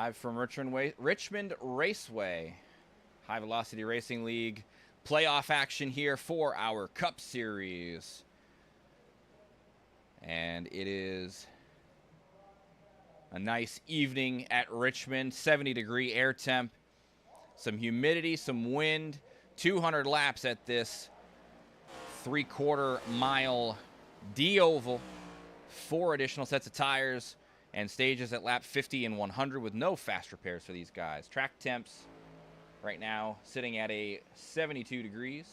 Live from Richmond Raceway, High Velocity Racing League playoff action here for our Cup Series. And it is a nice evening at Richmond, 70-degree air temp, some humidity, some wind, 200 laps at this 3/4 mile D-oval, 4 additional sets of tires, and stages at lap 50 and 100 with no fast repairs for these guys. Track temps right now sitting at a 72 degrees,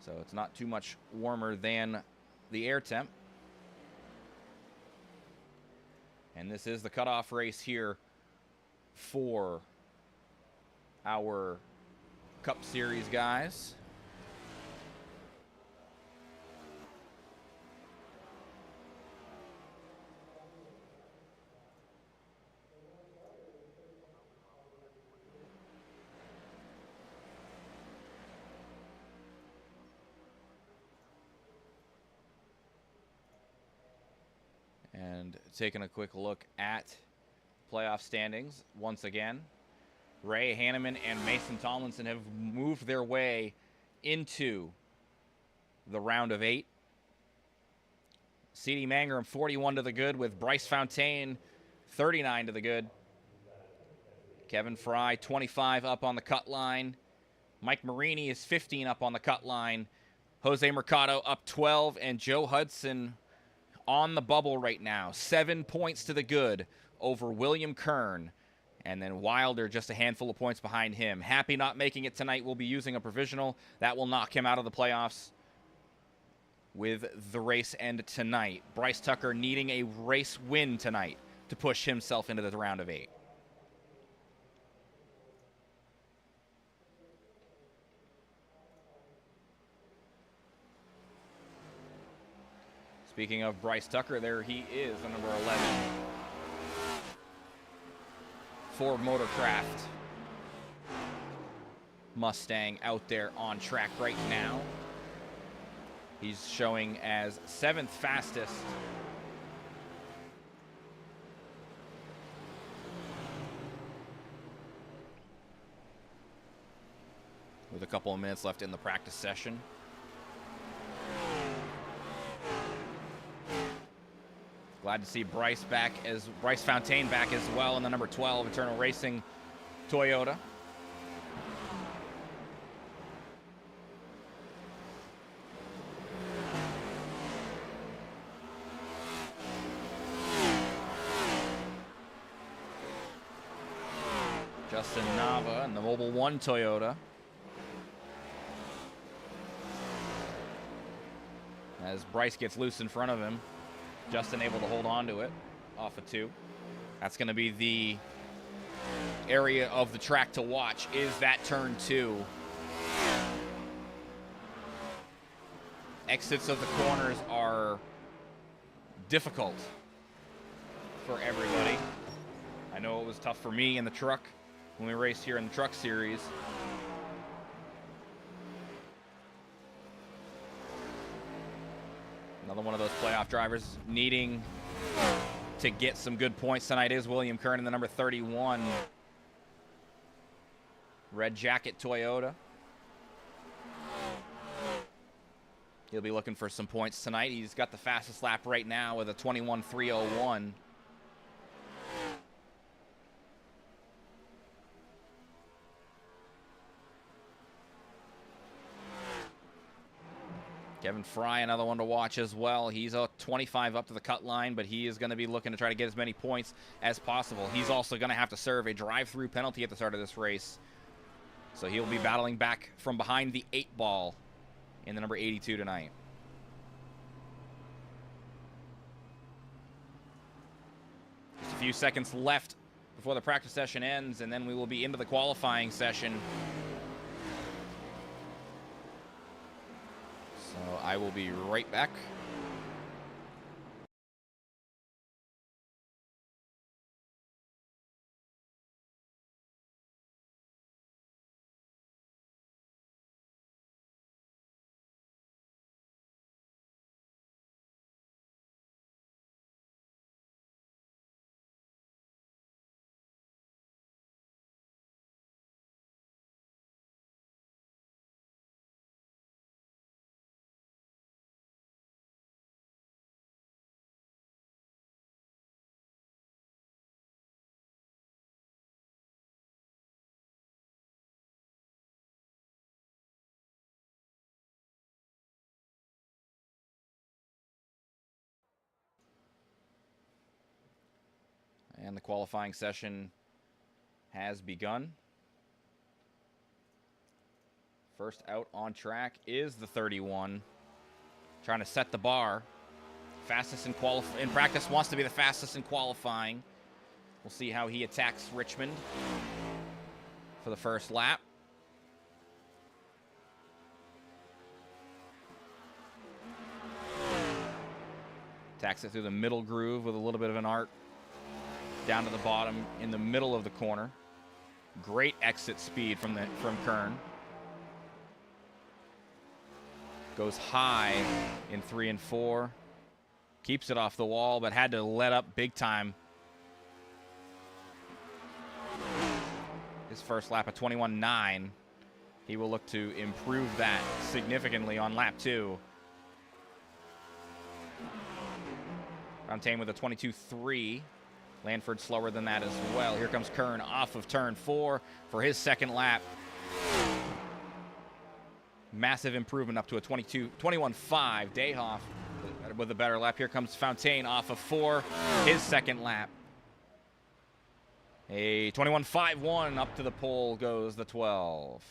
so it's not too much warmer than the air temp. And this is the cutoff race here for our Cup Series guys. And taking a quick look at playoff standings once again. Ray Hanneman and Mason Tomlinson have moved their way into the round of 8. C.D. Mangrum 41 to the good with Bryce Fontaine 39 to the good. Kevin Fry 25 up on the cut line. Mike Marini is 15 up on the cut line. Jose Mercado up 12, and Joe Hudson on the bubble right now, 7 points to the good over William Kern. And then Wilder just a handful of points behind him. Happy not making it tonight. Will be using a provisional. That will knock him out of the playoffs with the race end tonight. Bryce Tucker needing a race win tonight to push himself into the round of 8. Speaking of Bryce Tucker, there he is, the number 11. Ford Motorcraft Mustang out there on track right now. He's showing as 7th fastest. With a couple of minutes left in the practice session. Glad to see Bryce Fontaine back as well in the number 12 Eternal Racing Toyota. Justin Nava in the Mobile 1 Toyota. As Bryce gets loose in front of him, Justin able to hold on to it off of 2. That's going to be the area of the track to watch, is that turn 2. Exits of the corners are difficult for everybody. I know it was tough for me in the truck when we raced here in the Truck Series. Another one of those playoff drivers needing to get some good points tonight is William Kern in the number 31 Red Jacket Toyota. He'll be looking for some points tonight. He's got the fastest lap right now with a 21.301. Kevin Fry, another one to watch as well. He's a 25 up to the cut line, but he is going to be looking to try to get as many points as possible. He's also going to have to serve a drive-through penalty at the start of this race. So he'll be battling back from behind the 8 ball in the number 82 tonight. Just a few seconds left before the practice session ends, and then we will be into the qualifying session. So I will be right back. And the qualifying session has begun. First out on track is the 31. Trying to set the bar. Fastest in practice, wants to be the fastest in qualifying. We'll see how he attacks Richmond for the first lap. Attacks it through the middle groove with a little bit of an arc down to the bottom in the middle of the corner. Great exit speed from Kern. Goes high in 3 and 4. Keeps it off the wall, but had to let up big time. His first lap of 21.9. He will look to improve that significantly on lap 2. Fontaine with a 22.3. Lanford slower than that as well. Here comes Kern off of turn 4 for his second lap. Massive improvement up to a 21.5. Dayhoff with a better lap. Here comes Fontaine off of 4, his second lap. A 21.51 up to the pole goes the 12.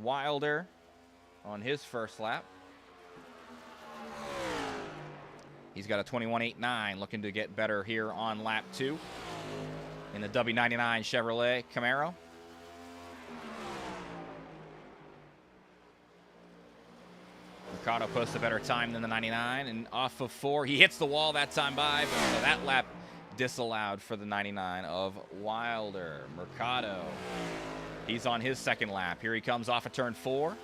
Wilder on his first lap. He's got a 21.89, looking to get better here on lap 2 in the W99 Chevrolet Camaro. Mercado posts a better time than the 99, and off of 4, he hits the wall that time by, but that lap disallowed for the 99 of Wilder. Mercado, he's on his second lap. Here he comes off of turn 4.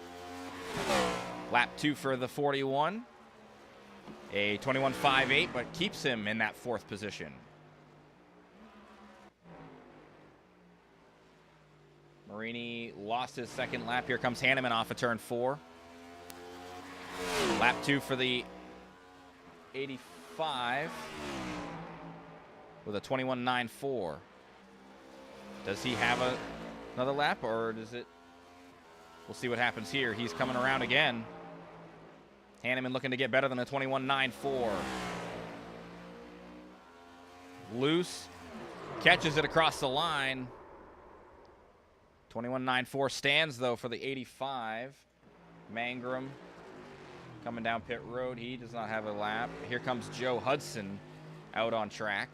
Lap 2 for the 41. A 21.58, but keeps him in that 4th position. Marini lost his second lap. Here comes Hanneman off of turn 4. Lap 2 for the 85 with a 21.94. Does he have another lap, or does it? We'll see what happens here. He's coming around again. Hanneman looking to get better than a 21.94. Loose. Catches it across the line. 21.94 stands, though, for the 85. Mangrum coming down pit road. He does not have a lap. Here comes Joe Hudson out on track.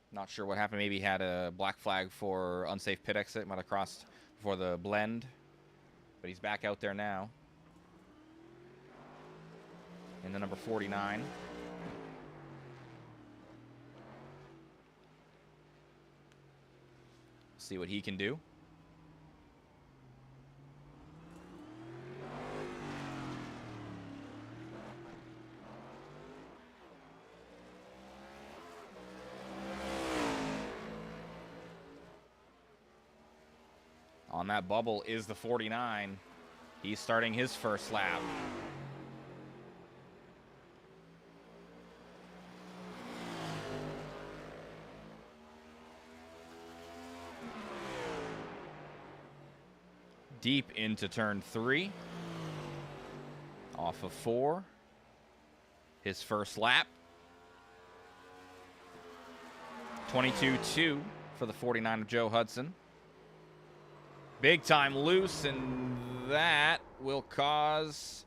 Not sure what happened. Maybe he had a black flag for unsafe pit exit. Might have crossed before the blend. But he's back out there now. In the number 49. See what he can do. On that bubble is the 49. He's starting his first lap. Deep into turn 3. Off of 4. His first lap. 22.2 for the 49 of Joe Hudson. Big time loose, and that will cause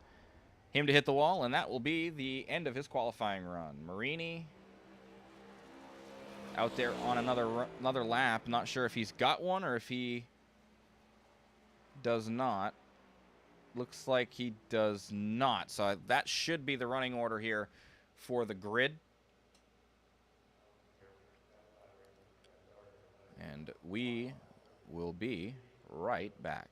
him to hit the wall, and that will be the end of his qualifying run. Marini out there on another lap. Not sure if he's got one or if he does not. Looks like he does not. So that should be the running order here for the grid. And we will be right back.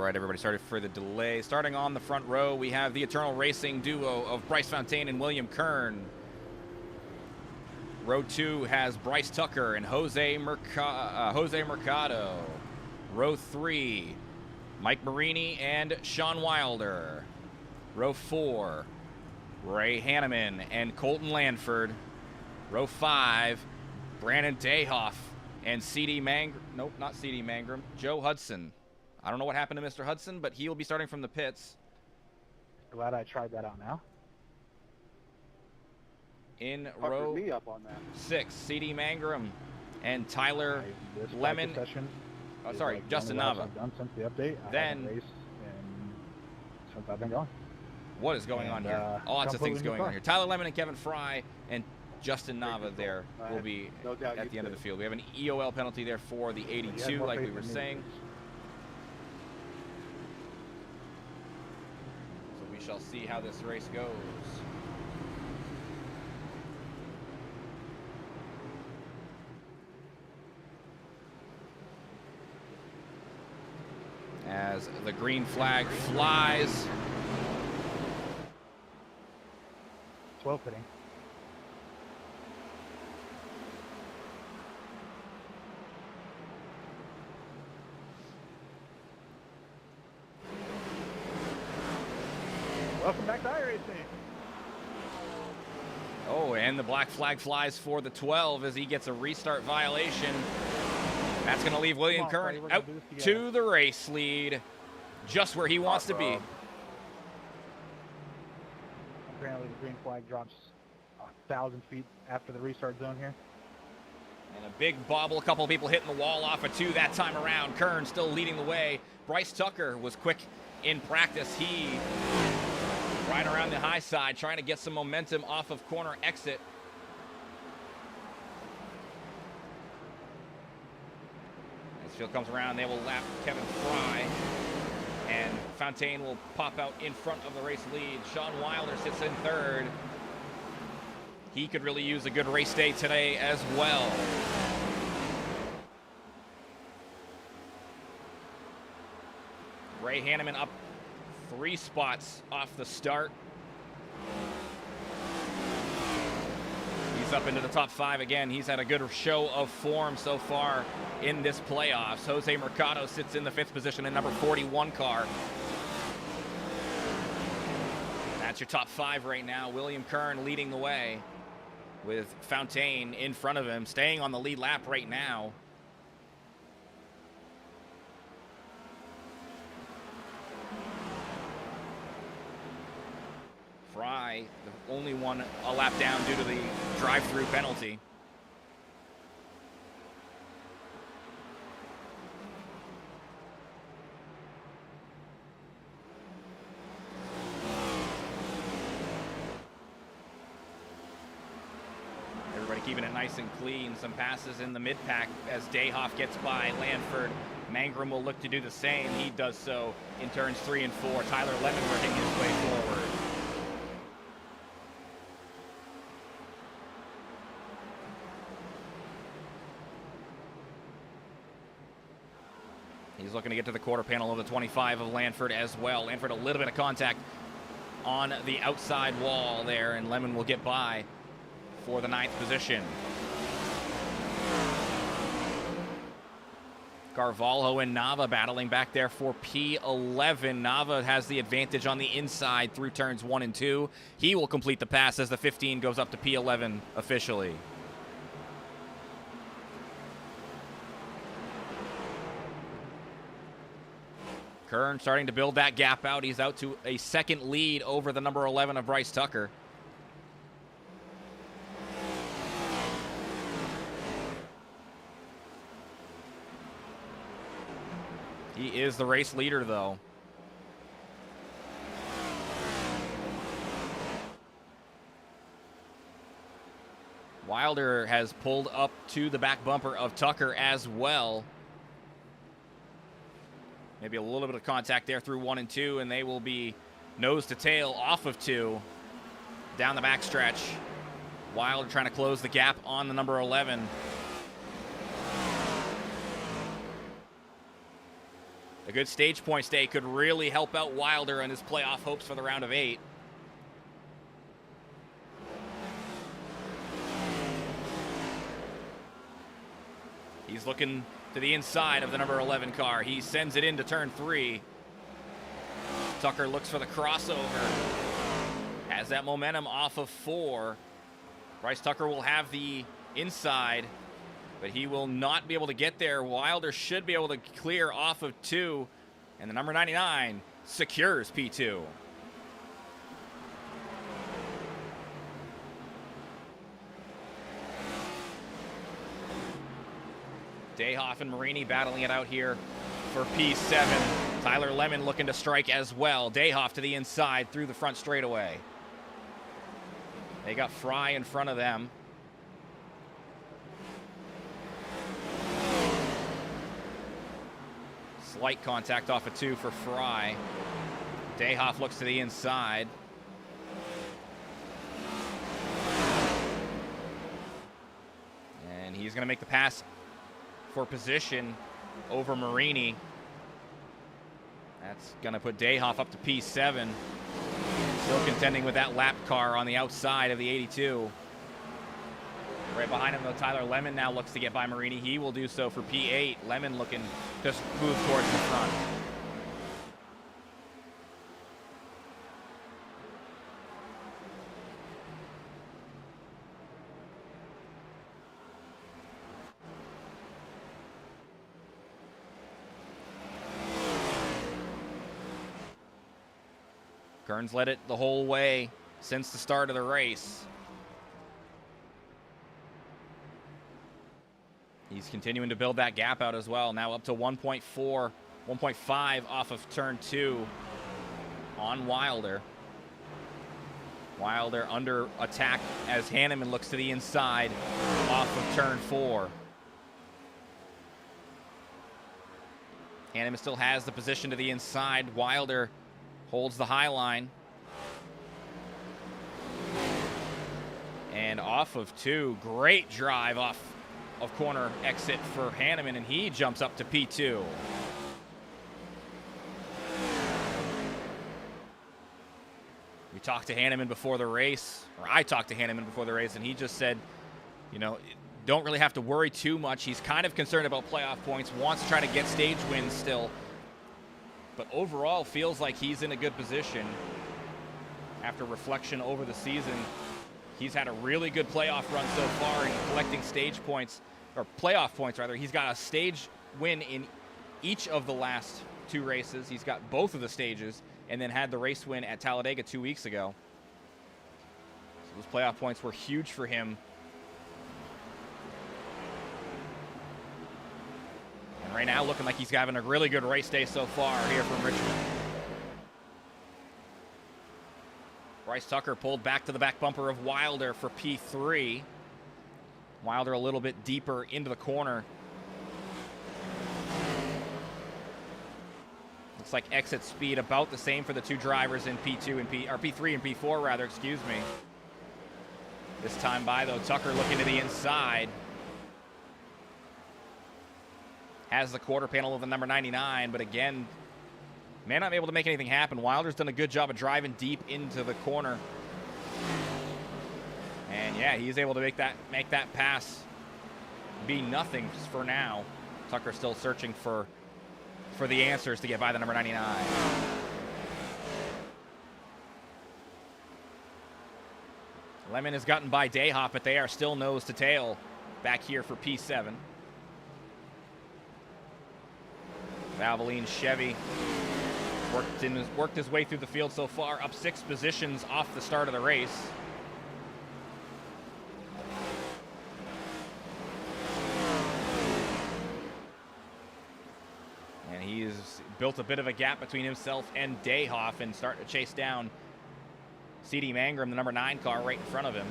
right, everybody, sorry for the delay. Starting on the front row, we have the Eternal Racing duo of Bryce Fontaine and William Kern. Row 2 has Bryce Tucker and Jose Mercado. Row 3, Mike Marini and Sean Wilder. Row 4, Ray Hanneman and Colton Lanford. Row 5, Brandon Dayhoff and C.D. Mangrum. Nope, not C.D. Mangrum. Joe Hudson. I don't know what happened to Mr. Hudson, but he will be starting from the pits. Glad I tried that out now. In row me up on that. 6, C.D. Mangrum and Tyler Lemon. Oh, sorry, like Justin one of the Nava. last I've done since the update. I haven't raced since I've been gone. What is going on here? Lots of things going on here. Tyler Lemon and Kevin Fry and Justin Nava there will be at the end of the field. We have an EOL penalty there for the 82, like we were saying. So we shall see how this race goes. As the green flag flies. 12 pitting. Welcome back to iRacing. Oh, and the black flag flies for the 12 as he gets a restart violation. That's going to leave William Kern out to the race lead, just where he wants to be. Apparently the green flag drops 1,000 feet after the restart zone here. And a big bobble, a couple of people hitting the wall off of 2 that time around. Kern still leading the way. Bryce Tucker was quick in practice. He right around the high side, trying to get some momentum off of corner exit. As field comes around, they will lap Kevin Fry. And Fontaine will pop out in front of the race lead. Sean Wilder sits in 3rd. He could really use a good race day today as well. Ray Hanneman up 3 spots off the start. He's up into the top 5 again. He's had a good show of form so far in this playoffs. Jose Mercado sits in the 5th position in number 41 car. That's your top 5 right now. William Kern leading the way with Fontaine in front of him, staying on the lead lap right now. Fry, the only one a lap down due to the drive-through penalty. Everybody keeping it nice and clean. Some passes in the mid-pack as Dayhoff gets by Lanford. Mangrum will look to do the same. He does so in turns 3 and 4. Tyler Lemon working his way forward. He's looking to get to the quarter panel of the 25 of Lanford as well. Lanford a little bit of contact on the outside wall there, and Lemon will get by for the 9th position. Carvalho and Nava battling back there for P11. Nava has the advantage on the inside through turns 1 and 2. He will complete the pass as the 15 goes up to P11 officially. Kern starting to build that gap out. He's out to a 2nd lead over the number 11 of Bryce Tucker. He is the race leader, though. Wilder has pulled up to the back bumper of Tucker as well. Maybe a little bit of contact there through 1 and 2, and they will be nose to tail off of 2 down the backstretch. Wilder trying to close the gap on the number 11. A good stage point stay could really help out Wilder and his playoff hopes for the round of 8. He's looking to the inside of the number 11 car. He sends it into turn 3. Tucker looks for the crossover. Has that momentum off of 4. Bryce Tucker will have the inside, but he will not be able to get there. Wilder should be able to clear off of 2, and the number 99 secures P2. Dayhoff and Marini battling it out here for P7. Tyler Lemon looking to strike as well. Dayhoff to the inside through the front straightaway. They got Fry in front of them. Slight contact off of 2 for Fry. Dayhoff looks to the inside. And he's going to make the pass for position over Marini. That's going to put Dayhoff up to P7. Still contending with that lap car on the outside of the 82. Right behind him, though, Tyler Lemon now looks to get by Marini. He will do so for P8. Lemon looking to move towards the front. Kearns led it the whole way since the start of the race. He's continuing to build that gap out as well. Now up to 1.4, 1.5 off of turn 2 on Wilder. Wilder under attack as Hanneman looks to the inside off of turn 4. Hanneman still has the position to the inside. Wilder holds the high line. And off of 2, great drive off of corner exit for Hanneman, and he jumps up to P2. We talked to Hanneman before the race, or I talked to Hanneman before the race, and he just said, you know, don't really have to worry too much. He's kind of concerned about playoff points, wants to try to get stage wins still, but overall feels like he's in a good position. After reflection over the season, he's had a really good playoff run so far in collecting stage points, or playoff points rather. He's got a stage win in each of the last 2 races. He's got both of the stages, and then had the race win at Talladega 2 weeks ago. So those playoff points were huge for him. And right now looking like he's having a really good race day so far here from Richmond. Bryce Tucker pulled back to the back bumper of Wilder for P3. Wilder a little bit deeper into the corner. Looks like exit speed about the same for the 2 drivers in P2 and P3 and P4 rather, excuse me. This time by though, Tucker looking to the inside. Has the quarter panel of the number 99, but again, may not be able to make anything happen. Wilder's done a good job of driving deep into the corner. And yeah, he's able to make that pass be nothing for now. Tucker still searching for the answers to get by the number 99. Lemon has gotten by Dayhoff, but they are still nose to tail back here for P7. Valvoline Chevy worked his way through the field so far, up 6 positions off the start of the race. And he's built a bit of a gap between himself and Dayhoff and starting to chase down C.D. Mangrum, the number 9 car, right in front of him.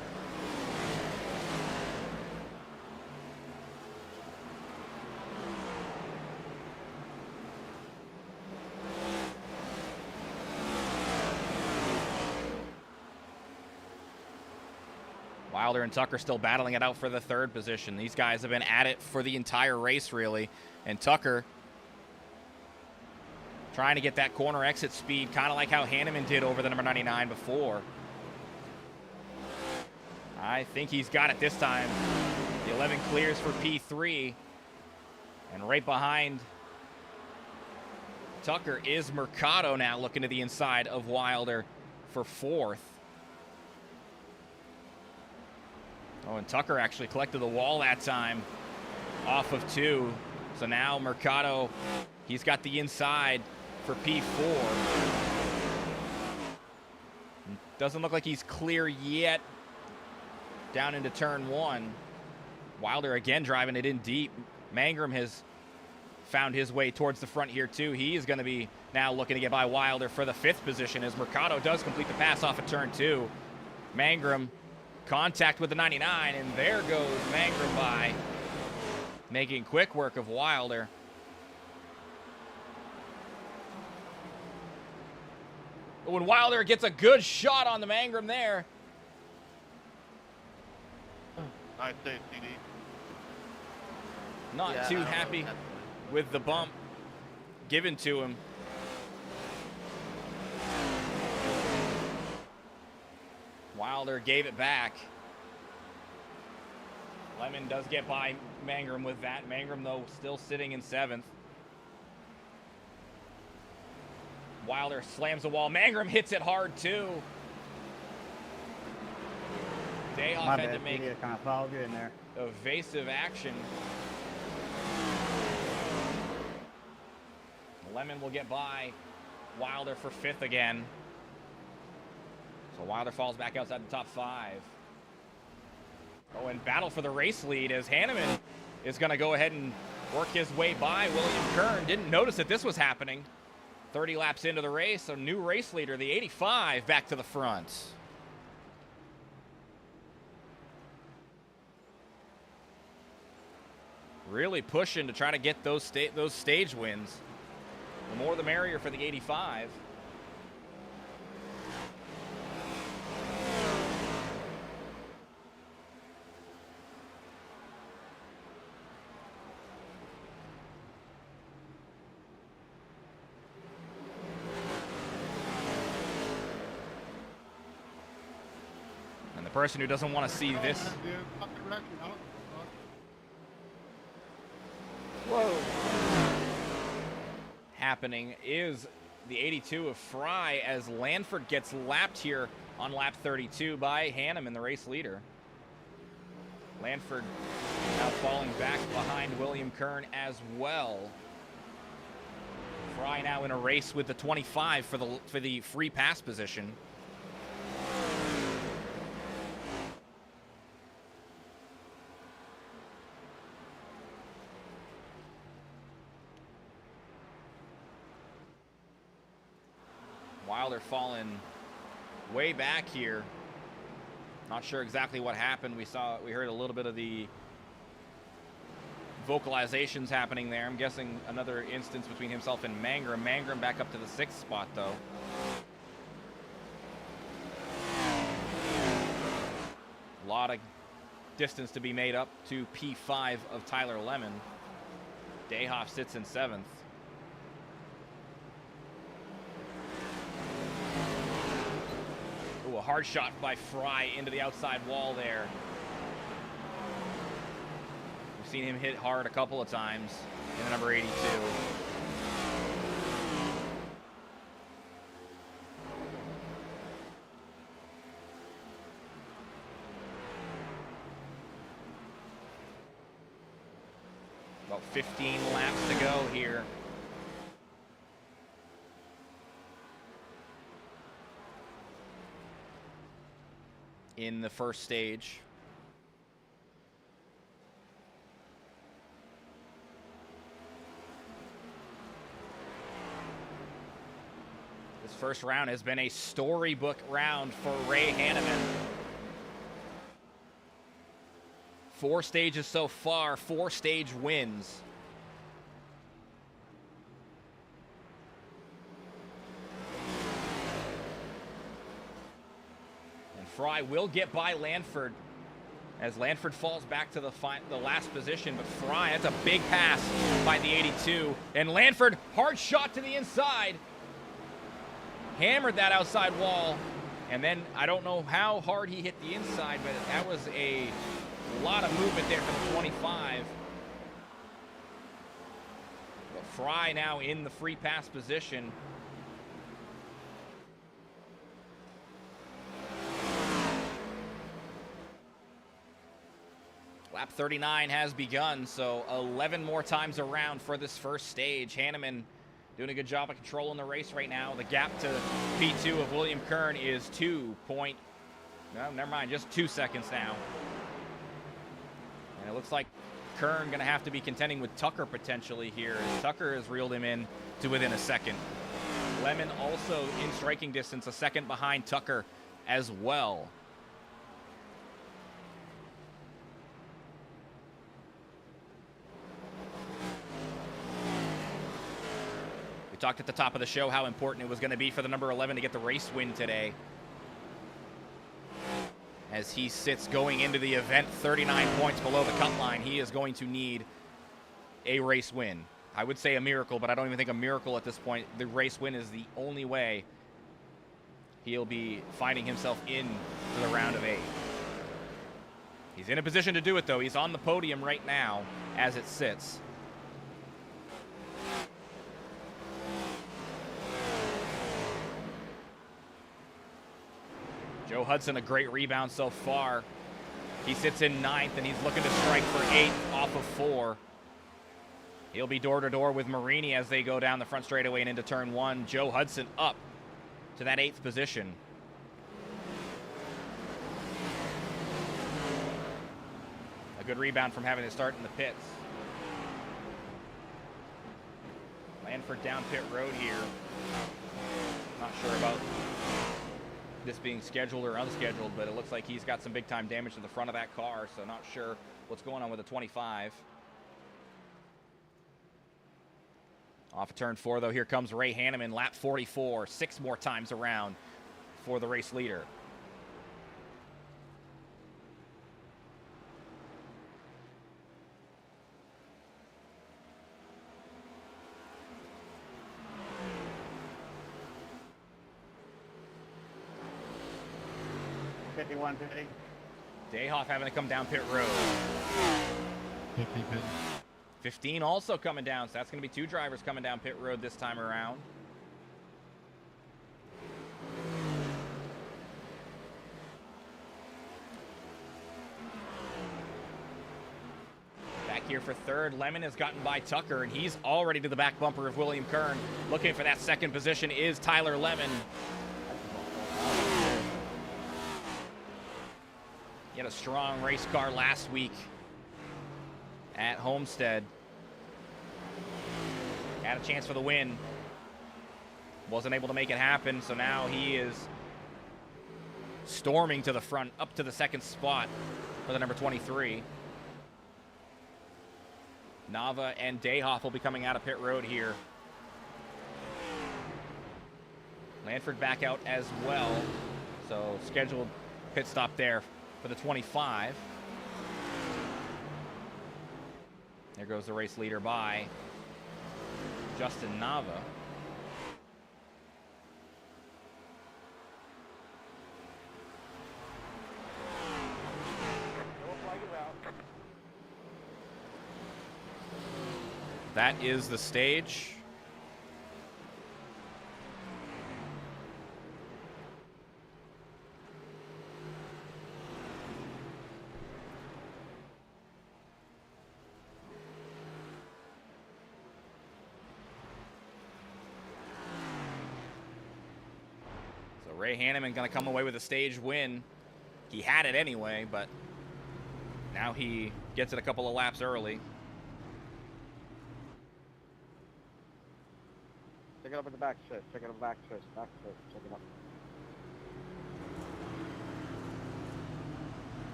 Wilder and Tucker still battling it out for the 3rd position. These guys have been at it for the entire race, really. And Tucker trying to get that corner exit speed, kind of like how Hanneman did over the number 99 before. I think he's got it this time. The 11 clears for P3. And right behind Tucker is Mercado now, looking to the inside of Wilder for 4th. Oh, and Tucker actually collected the wall that time off of 2. So now Mercado, he's got the inside for P4. Doesn't look like he's clear yet down into turn 1. Wilder again driving it in deep. Mangrum has found his way towards the front here too. He is going to be now looking to get by Wilder for the 5th position as Mercado does complete the pass off of turn 2. Mangrum contact with the 99, and there goes Mangrum by, making quick work of Wilder. When Wilder gets a good shot on the Mangrum there. Nice save, CD. Not too happy with the bump given to him. Wilder gave it back. Lemon does get by Mangrum with that. Mangrum, though, still sitting in 7th. Wilder slams the wall. Mangrum hits it hard, too. Dayhoff had to make kind of followed you in there. Evasive action. Lemon will get by Wilder for 5th again. So Wilder falls back outside the top 5. Oh, and battle for the race lead as Hanneman is going to go ahead and work his way by William Kern. Didn't notice that this was happening. 30 laps into the race, a new race leader, the 85, back to the front. Really pushing to try to get those stage wins. The more the merrier for the 85. And the person who doesn't want to see this happening is the 82 of Fry as Lanford gets lapped here on lap 32 by Hanneman, the race leader. Lanford now falling back behind William Kern as well. Fry now in a race with the 25 for the free pass position. Wilder falling way back here. Not sure exactly what happened. We heard a little bit of the vocalizations happening there. I'm guessing another instance between himself and Mangrum. Mangrum back up to the 6th spot though. A lot of distance to be made up to P5 of Tyler Lemon. Dayhoff sits in 7th. Ooh, a hard shot by Fry into the outside wall there. We've seen him hit hard a couple of times in the number 82. About 15 laps to go here. In the first stage. This first round has been a storybook round for Ray Hanneman. 4 stages so far, 4 stage wins. Fry will get by Lanford as Lanford falls back to the last position, but Fry, that's a big pass by the 82. And Lanford, hard shot to the inside. Hammered that outside wall. And then I don't know how hard he hit the inside, but that was a lot of movement there for the 25. But Fry now in the free pass position. Lap 39 has begun, so 11 more times around for this first stage. Hanneman doing a good job of controlling the race right now. The gap to P2 of William Kern is 2 seconds now. And it looks like Kern going to have to be contending with Tucker potentially here, as Tucker has reeled him in to within a second. Lemon also in striking distance, a second behind Tucker as well. We talked at the top of the show how important it was going to be for the number 11 to get the race win today, as he sits going into the event 39 points below the cut line. He is going to need a race win. I would say a miracle, but I don't even think a miracle at this point. The race win is the only way he'll be finding himself in to the round of 8. He's in a position to do it, though. He's on the podium right now as it sits. Joe Hudson, a great rebound so far. He sits in 9th, and he's looking to strike for 8th off of 4. He'll be door-to-door with Marini as they go down the front straightaway and into turn 1. Joe Hudson up to that 8th position. A good rebound from having to start in the pits. Lanford down pit road here. Not sure about this being scheduled or unscheduled, but it looks like he's got some big time damage to the front of that car, so not sure what's going on with the 25. Off of turn 4, though, here comes Ray Hanneman, lap 44, 6 more times around for the race leader. Dayhoff having to come down pit road. 15 also coming down, so that's going to be 2 drivers coming down pit road this time around. Back here for 3rd, Lemon has gotten by Tucker, and he's already to the back bumper of William Kern. Looking for that 2nd position is Tyler Lemon. He had a strong race car last week at Homestead. Had a chance for the win. Wasn't able to make it happen, so now he is storming to the front, up to the 2nd spot for the number 23. Nava and Dayhoff will be coming out of pit road here. Lanford back out as well, so scheduled pit stop there for the 25. There goes the race leader by Justin Nava. That is the stage. Ray Hanneman going to come away with a stage win. He had it anyway, but now he gets it a couple of laps early. Check it up in the back stretch. Check it up back stretch. Back stretch. Check it up.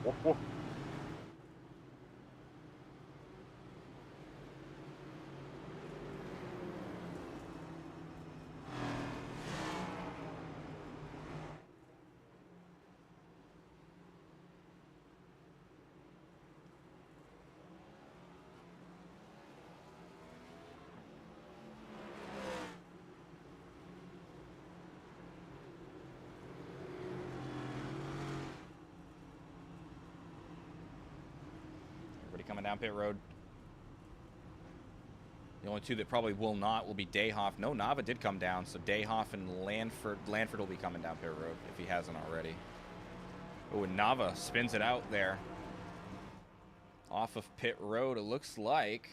Woof, woof. down pit road. The only two that probably will not will be Dayhoff. No, Nava did come down, so Dayhoff and Lanford will be coming down pit road if he hasn't already. Oh, and Nava spins it out there. Off of pit road, it looks like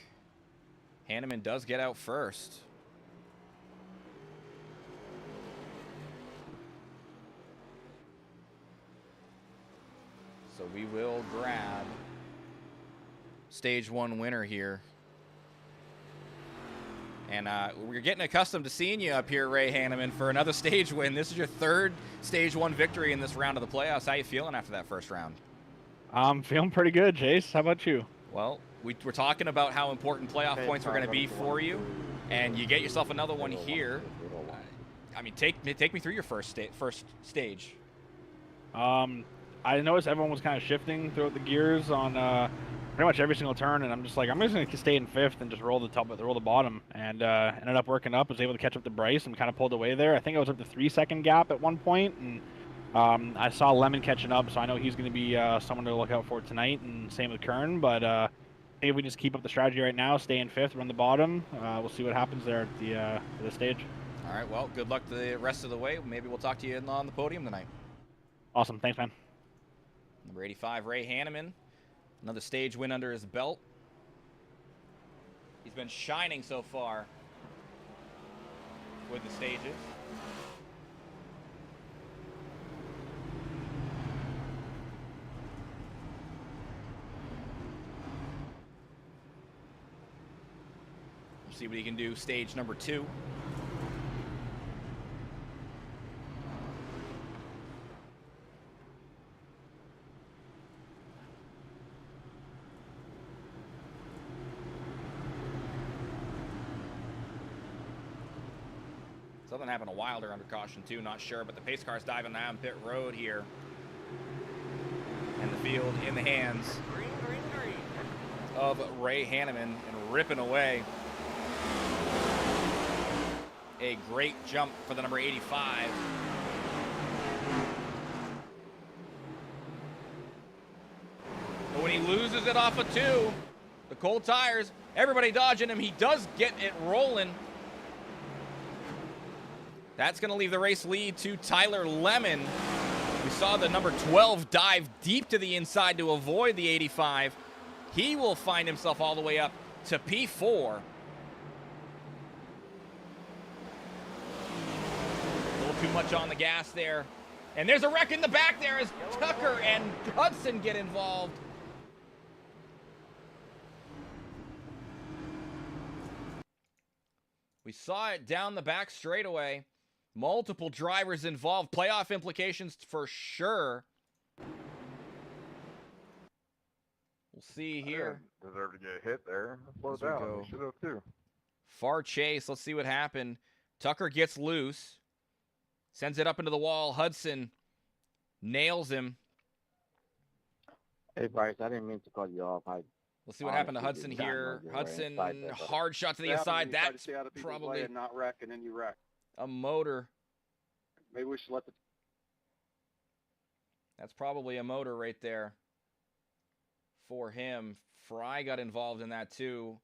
Hanneman does get out first. So we will grab stage 1 winner here. And we're getting accustomed to seeing you up here, Ray Hanneman, for another stage win. This is your 3rd stage 1 victory in this round of the playoffs. How you feeling after that first round? I'm feeling pretty good, Jace. How about you? Well, we're talking about how important playoff points were going to be for you, and you get yourself another one here. I mean, take me through your first stage. I noticed everyone was kind of shifting throughout the gears on pretty much every single turn, and I'm just going to stay in 5th and just roll the bottom, and ended up working up. Was able to catch up to Bryce and kind of pulled away there. I think I was up to 3-second gap at one point, and I saw Lemon catching up, so I know he's going to be someone to look out for tonight, and same with Kern. But if we just keep up the strategy right now, stay in 5th, run the bottom, we'll see what happens there at the stage. All right, well, good luck the rest of the way. Maybe we'll talk to you on the podium tonight. Awesome. Thanks, man. Number 85, Ray Hanneman. Another stage win under his belt. He's been shining so far with the stages. We'll see what he can do stage number 2. Something happened to Wilder under caution too, not sure, but the pace car's diving down pit road here. And the field in the hands of Ray Hanneman and ripping away. A great jump for the number 85. But when he loses it off of 2, the cold tires, everybody dodging him, he does get it rolling. That's going to leave the race lead to Tyler Lemon. We saw the number 12 dive deep to the inside to avoid the 85. He will find himself all the way up to P4. A little too much on the gas there. And there's a wreck in the back there as Tucker and Hudson get involved. We saw it down the back straightaway. Multiple drivers involved. Playoff implications for sure. We'll see here. Deserve to get hit there. Slow As we down. go. Should have too. Far chase. Let's see what happened. Tucker gets loose. Sends it up into the wall. Hudson nails him. Hey, Bryce, I didn't mean to cut you off. We'll see what happened to Hudson here. Hudson, hard shot to the inside. That's probably not wreck, and then you wreck. a motor. Maybe we should let the. That's probably a motor right there for him. Fry got involved in that too.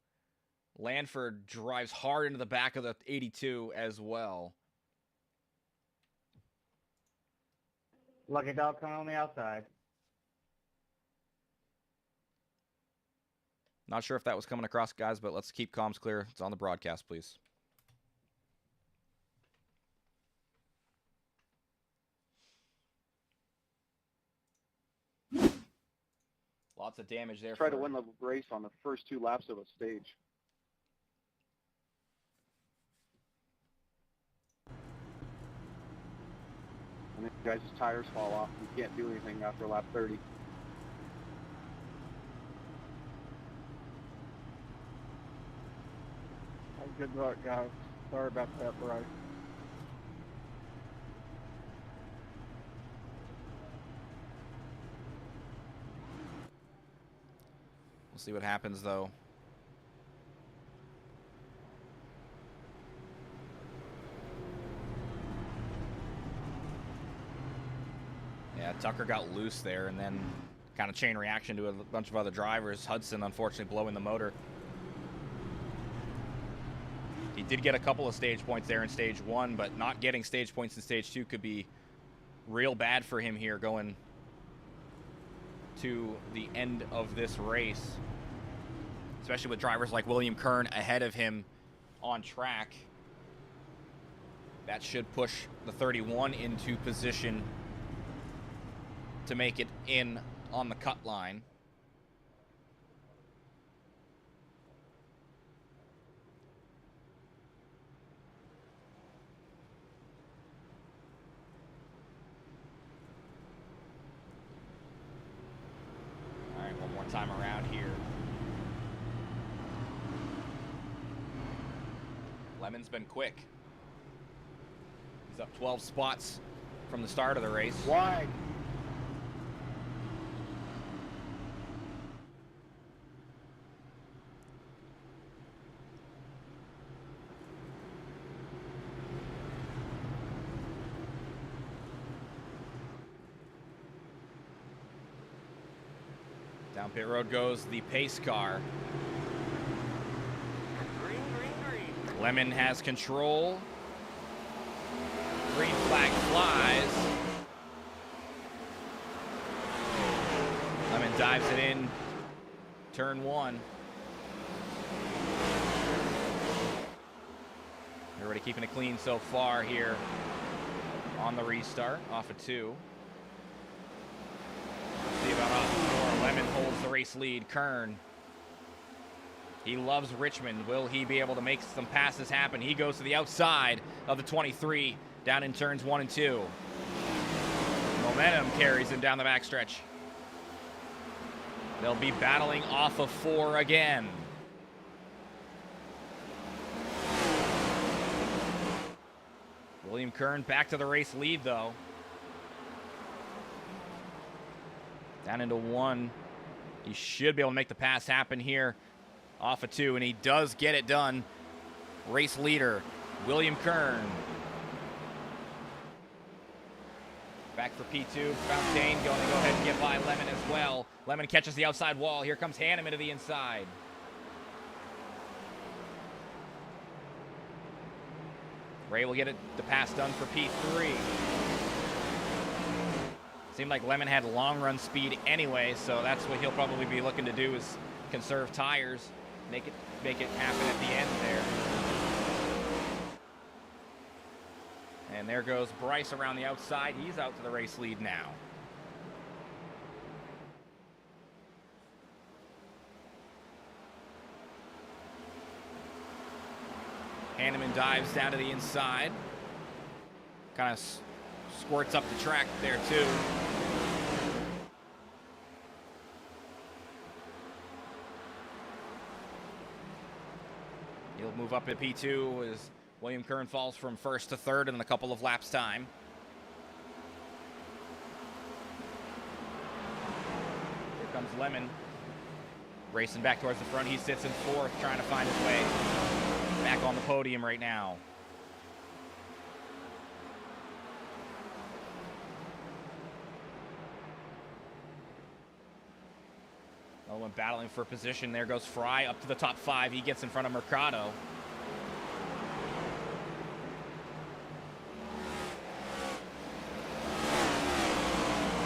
Lanford drives hard into the back of the 82 as well. Lucky dog coming on the outside. Not sure if that was coming across, guys, but let's keep comms clear. It's on the broadcast, please. Lots of damage there. Try to win the race on the first 2 laps of a stage. And then you guys' tires fall off. You can't do anything after lap 30. Good luck, guys. Sorry about that, Bryce. We'll see what happens, though. Yeah, Tucker got loose there, and then kind of chain reaction to a bunch of other drivers. Hudson, unfortunately, blowing the motor. He did get a couple of stage points there in stage 1, but not getting stage points in stage 2 could be real bad for him here going to the end of this race, especially with drivers like William Kern ahead of him on track. That should push the 31 into position to make it in on the cut line. All right, one more time around here. Lemon's been quick. He's up 12 spots from the start of the race. Wide. Down pit road goes the pace car. Green, green, green. Lemon has control. Green flag flies. Lemon dives it in. Turn 1. Everybody keeping it clean so far here on the restart. Off of 2. See about off of 4. Lemon holds the race lead. Kern. He loves Richmond. Will he be able to make some passes happen? He goes to the outside of the 23 down in turns 1 and 2. Momentum carries him down the backstretch. They'll be battling off of 4 again. William Kern back to the race lead, though. Down into 1. He should be able to make the pass happen here off of 2, and he does get it done. Race leader, William Kern. Back for P2. Fountain going to go ahead and get by Lemon as well. Lemon catches the outside wall. Here comes Hanneman to the inside. Ray will get the pass done for P3. Seemed like Lemon had long run speed anyway, so that's what he'll probably be looking to do is conserve tires, make it happen at the end there. And there goes Bryce around the outside. He's out to the race lead now. Hanneman dives down to the inside. Kind of squirts up the track there too. He'll move up at P2 as William Kern falls from 1st to 3rd in a couple of laps time. Here comes Lemon. Racing back towards the front. He sits in 4th, trying to find his way back on the podium right now. Owen battling for position. There goes Fry up to the top 5. He gets in front of Mercado.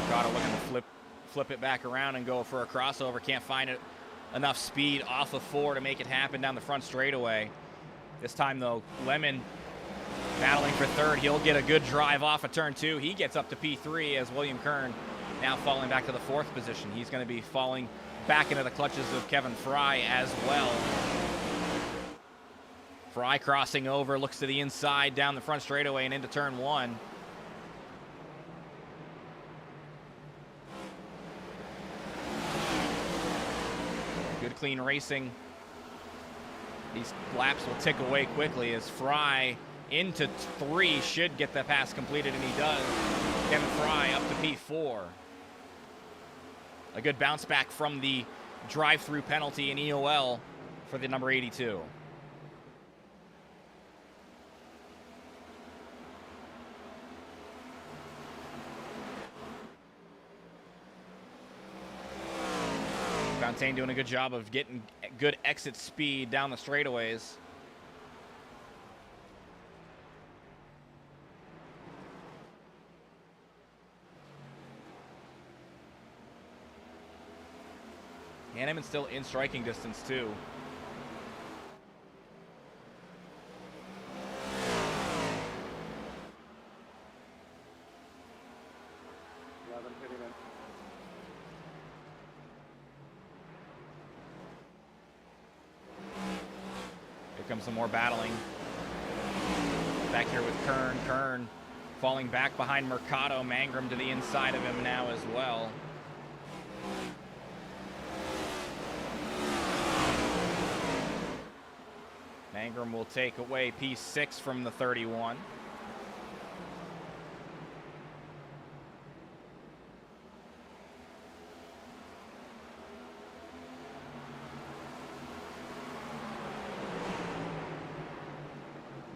Mercado looking to flip it back around and go for a crossover. Can't find it enough speed off of 4 to make it happen down the front straightaway. This time, though, Lemon battling for 3rd. He'll get a good drive off of turn 2. He gets up to P3 as William Kern now falling back to the 4th position. He's going to be falling back into the clutches of Kevin Fry as well. Fry crossing over, looks to the inside, down the front straightaway and into turn 1. Good clean racing. These laps will tick away quickly as Fry into 3 should get the pass completed, and he does. Kevin Fry up to P4. A good bounce back from the drive-through penalty in EOL for the number 82. Fontaine doing a good job of getting good exit speed down the straightaways. Hanneman's still in striking distance too. Hitting in. Here comes some more battling. Back here with Kern. Kern falling back behind Mercado. Mangrum to the inside of him now as well. Mangrum will take away P6 from the 31.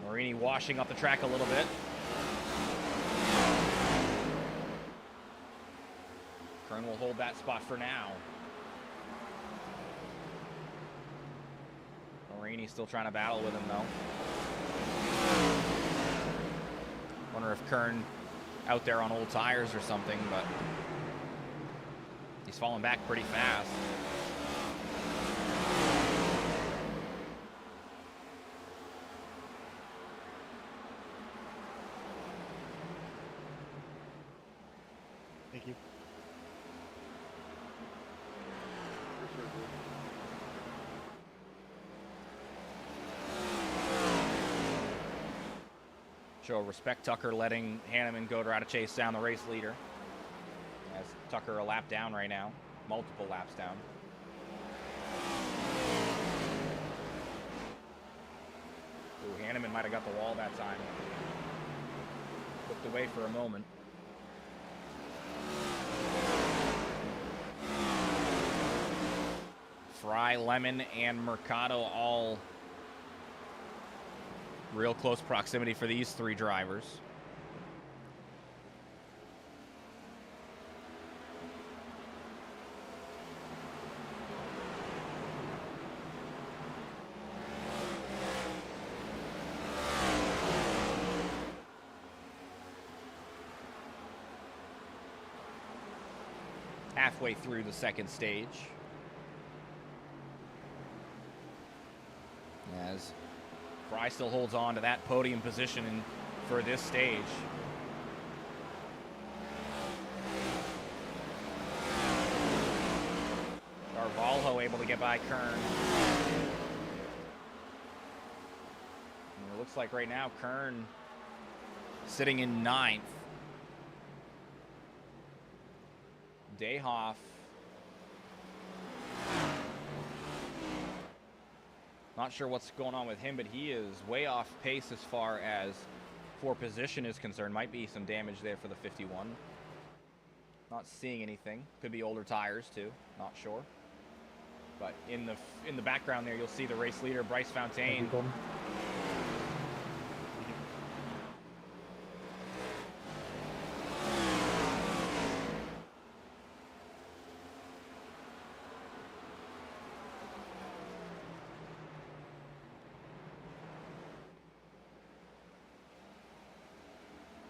Marini washing up the track a little bit. Kern will hold that spot for now. Marini still trying to battle with him though. Wonder if Kern out there on old tires or something, but he's falling back pretty fast. Thank you. Show respect Tucker letting Hanneman go to try to chase down the race leader. As Tucker a lap down right now, multiple laps down. Ooh, Hanneman might have got the wall that time. Looked away for a moment. Fry, Lemon, and Mercado all real close proximity for these three drivers. Halfway through the second stage. As Fry still holds on to that podium position for this stage. Carvalho able to get by Kern. And it looks like right now Kern sitting in 9th. Dayhoff. Not sure what's going on with him, but he is way off pace as far as for position is concerned. Might be some damage there for the 51. Not seeing anything. Could be older tires too. Not sure. But in the background there, you'll see the race leader Bryce Fontaine.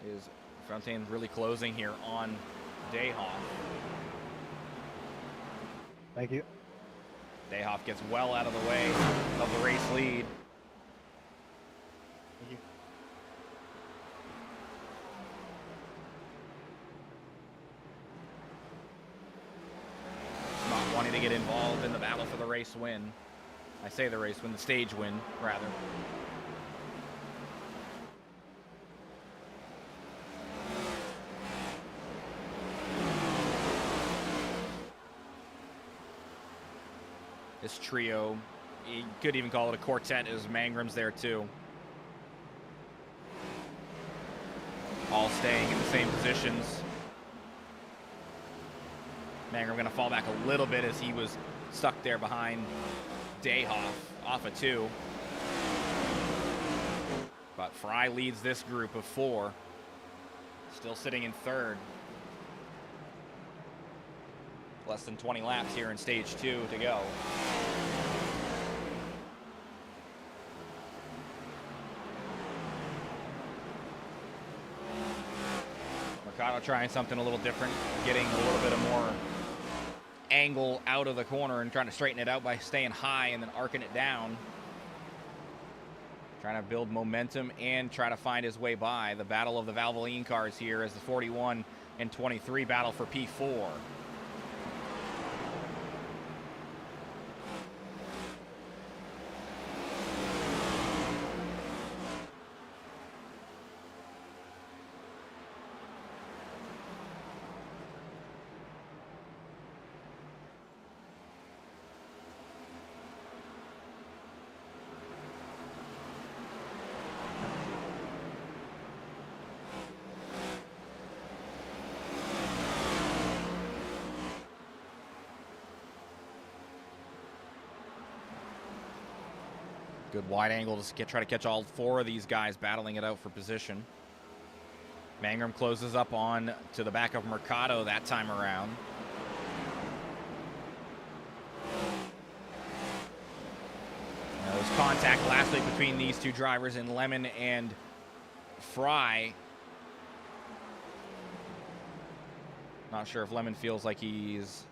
Is Fontaine really closing here on Dayhoff. Thank you. Dayhoff gets well out of the way of the race lead. Thank you. Not wanting to get involved in the battle for the race win. I say the race win, the stage win, rather. This trio, you could even call it a quartet, as Mangrum's there too. All staying in the same positions. Mangrum gonna fall back a little bit as he was stuck there behind Dayhoff off of 2. But Fry leads this group of 4. Still sitting in 3rd. Less than 20 laps here in stage 2 to go. Mercado trying something a little different, getting a little bit of more angle out of the corner and trying to straighten it out by staying high and then arcing it down. Trying to build momentum and try to find his way by. The battle of the Valvoline cars here as the 41 and 23 battle for P4. Good wide angle to try to catch all 4 of these guys battling it out for position. Mangrum closes up on to the back of Mercado that time around. Now, there was contact last week between these two drivers in Lemon and Fry. Not sure if Lemon feels like he's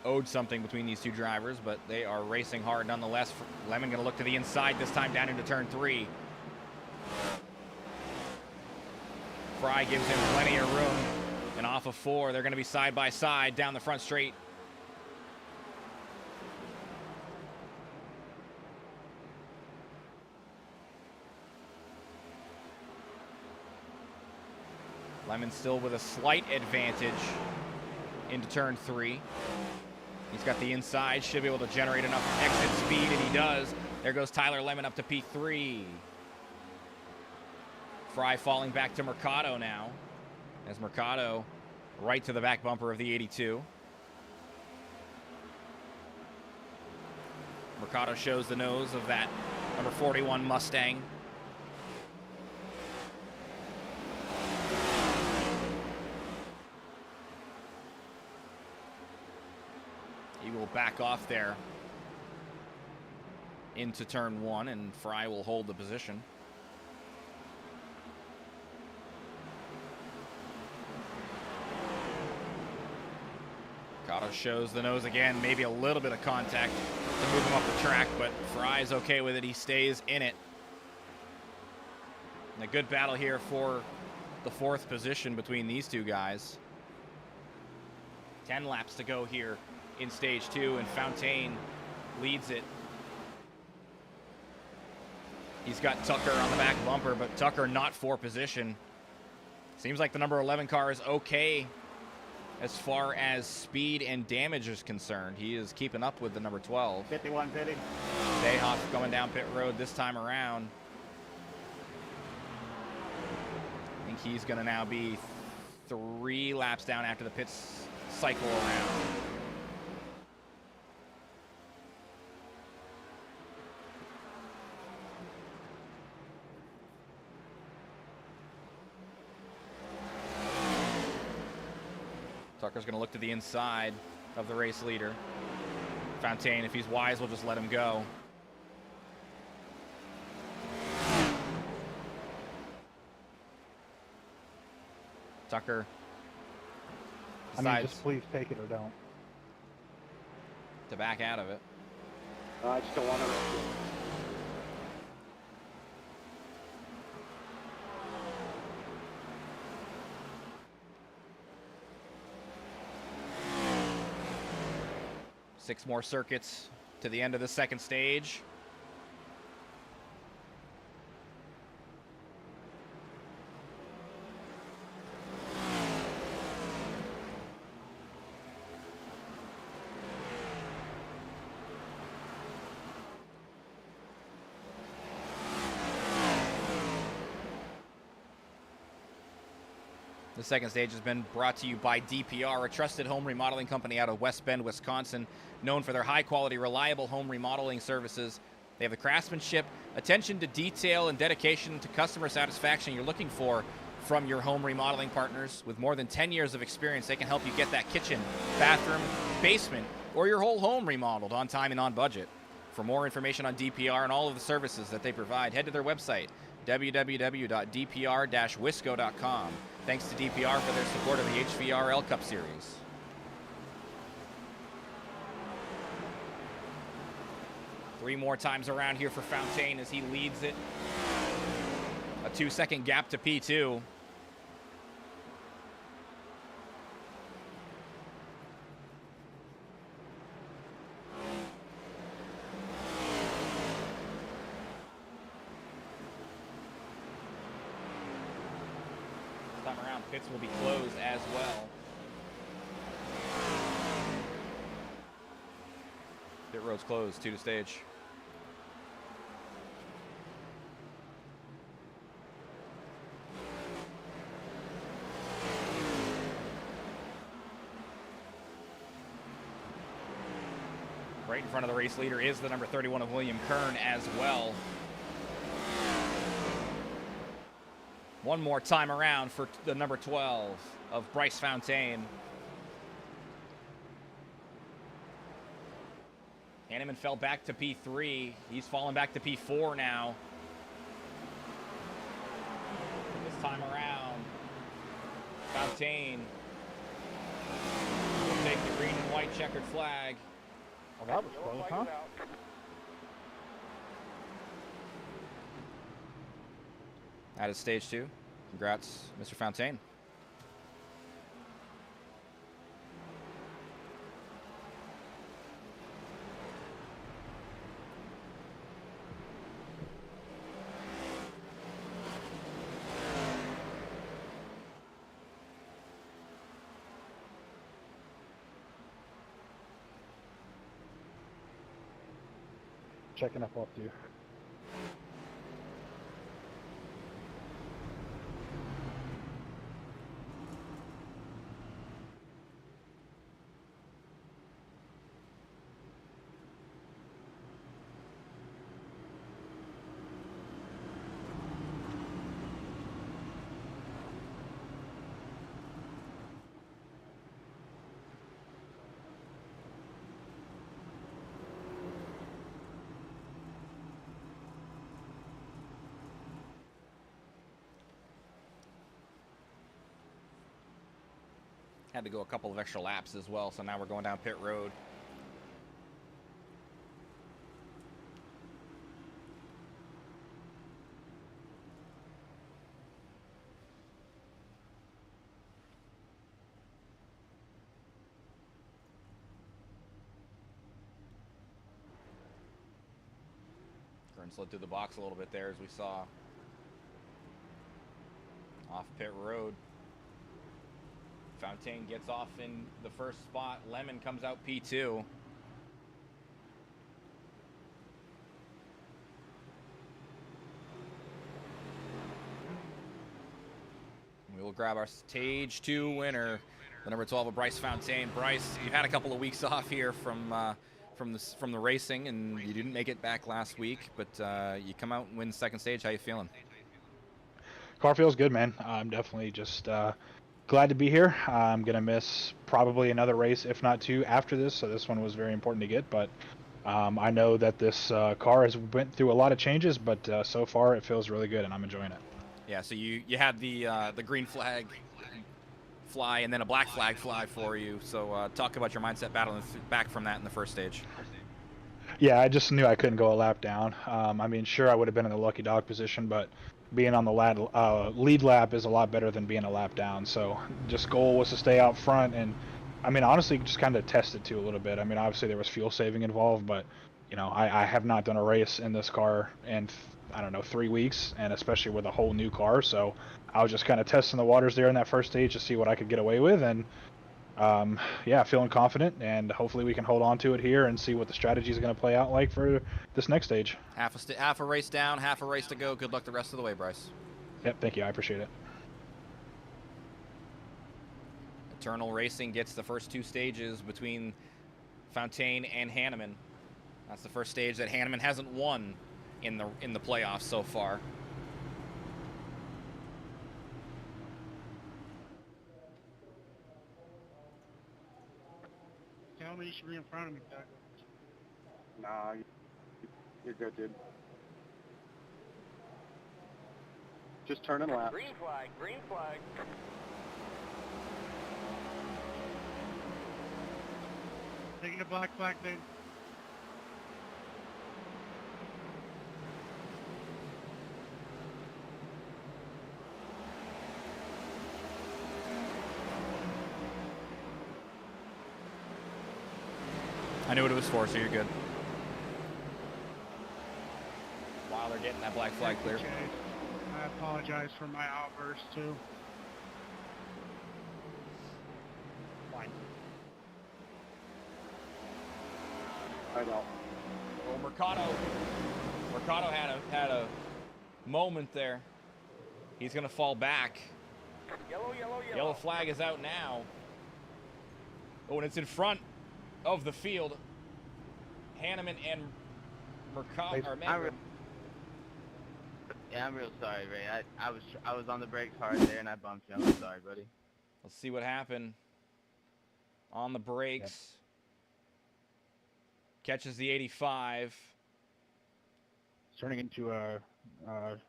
owed something between these two drivers, but they are racing hard nonetheless. Lemon going to look to the inside this time down into turn 3. Fry gives him plenty of room, and off of 4, they're going to be side by side down the front straight. Lemon still with a slight advantage into turn 3. He's got the inside, should be able to generate enough exit speed, and he does. There goes Tyler Lemon up to P3. Fry falling back to Mercado now, as Mercado right to the back bumper of the 82. Mercado shows the nose of that number 41 Mustang. He will back off there into turn 1, and Fry will hold the position. Mercado shows the nose again, maybe a little bit of contact to move him up the track, but Fry's okay with it. He stays in it. And a good battle here for the 4th position between these two guys. 10 laps to go here in stage 2, and Fontaine leads it. He's got Tucker on the back bumper, but Tucker not for position. Seems like the number 11 car is okay as far as speed and damage is concerned. He is keeping up with the number 12. 51 pitting. Dayhoff going down pit road this time around. I think he's going to now be 3 laps down after the pits cycle around. Tucker's going to look to the inside of the race leader. Fontaine, if he's wise, will just let him go. Tucker decides just please take it or don't. to back out of it. I just don't want to. 6 more circuits to the end of the 2nd stage. The 2nd stage has been brought to you by DPR, a trusted home remodeling company out of West Bend, Wisconsin, known for their high-quality, reliable home remodeling services. They have the craftsmanship, attention to detail, and dedication to customer satisfaction you're looking for from your home remodeling partners. With more than 10 years of experience, they can help you get that kitchen, bathroom, basement, or your whole home remodeled on time and on budget. For more information on DPR and all of the services that they provide, head to their website, www.dpr-wisco.com. Thanks to DPR for their support of the HVRL Cup Series. Three more times around here for Fountaine as he leads it. A 2-second gap to P2. This time around, pits will be closed as well. Pit road's closed, 2 to stage. Right in front of the race leader is the number 31 of William Kern as well. One more time around for the number 12 of Bryce Fountaine. Hanneman fell back to P3. He's fallen back to P4 now. This time around, Fountaine will take the green and white checkered flag. Oh, that was close, huh? That is stage 2. Congrats, Mr. Fountaine. Checking up off you. Had to go a couple of extra laps as well, so now we're going down pit road. Kern slid through the box a little bit there as we saw off pit road. Fountaine gets off in the first spot. Lemon comes out P2. We will grab our stage 2 winner, the number 12 of Bryce Fountaine. Bryce, you've had a couple of weeks off here from the racing, and you didn't make it back last week, but you come out and win the second stage. How you feeling? Car feels good, man. I'm definitely just glad to be here. I'm going to miss probably another race, if not 2, after this, so this one was very important to get, but I know that this car has went through a lot of changes, but so far it feels really good, and I'm enjoying it. Yeah, so you had the green flag fly and then a black flag fly for you, so talk about your mindset battling back from that in the first stage. Yeah, I just knew I couldn't go a lap down. I mean, sure, I would have been in the lucky dog position, but being on the lead lap is a lot better than being a lap down. So just goal was to stay out front, and I mean, honestly, just kind of test it too a little bit. I mean, obviously there was fuel saving involved, but you know, I have not done a race in this car in I don't know 3 weeks, and especially with a whole new car. So I was just kind of testing the waters there in that first stage to see what I could get away with, and yeah, feeling confident, and hopefully we can hold on to it here and see what the strategy is going to play out like for this next stage. Half a race down, half a race to go. Good luck the rest of the way, Bryce. Yep, thank you. I appreciate it. Eternal Racing gets the first 2 stages between Fountaine and Hanneman. That's the first stage that Hanneman hasn't won in the playoffs so far. tell me you should be in front of me, Doug. Nah, you're good, dude. Just turn and lap. Green flag, green flag. Taking a black flag, dude. I knew what it was for, so you're good. While they're getting that black flag clear. Chase. I apologize for my outburst, too. Fine. I know. Well, Mercado had a moment there. He's gonna fall back. Yellow, yellow, yellow. Yellow flag is out now. Oh, and it's in front of the field. Hanneman and Mercado are Mangrum. Yeah, I'm real sorry, Ray. I was on the brakes hard there and I bumped you. I'm sorry, buddy. Let's see what happened. On the brakes. Catches the 85. It's turning into a,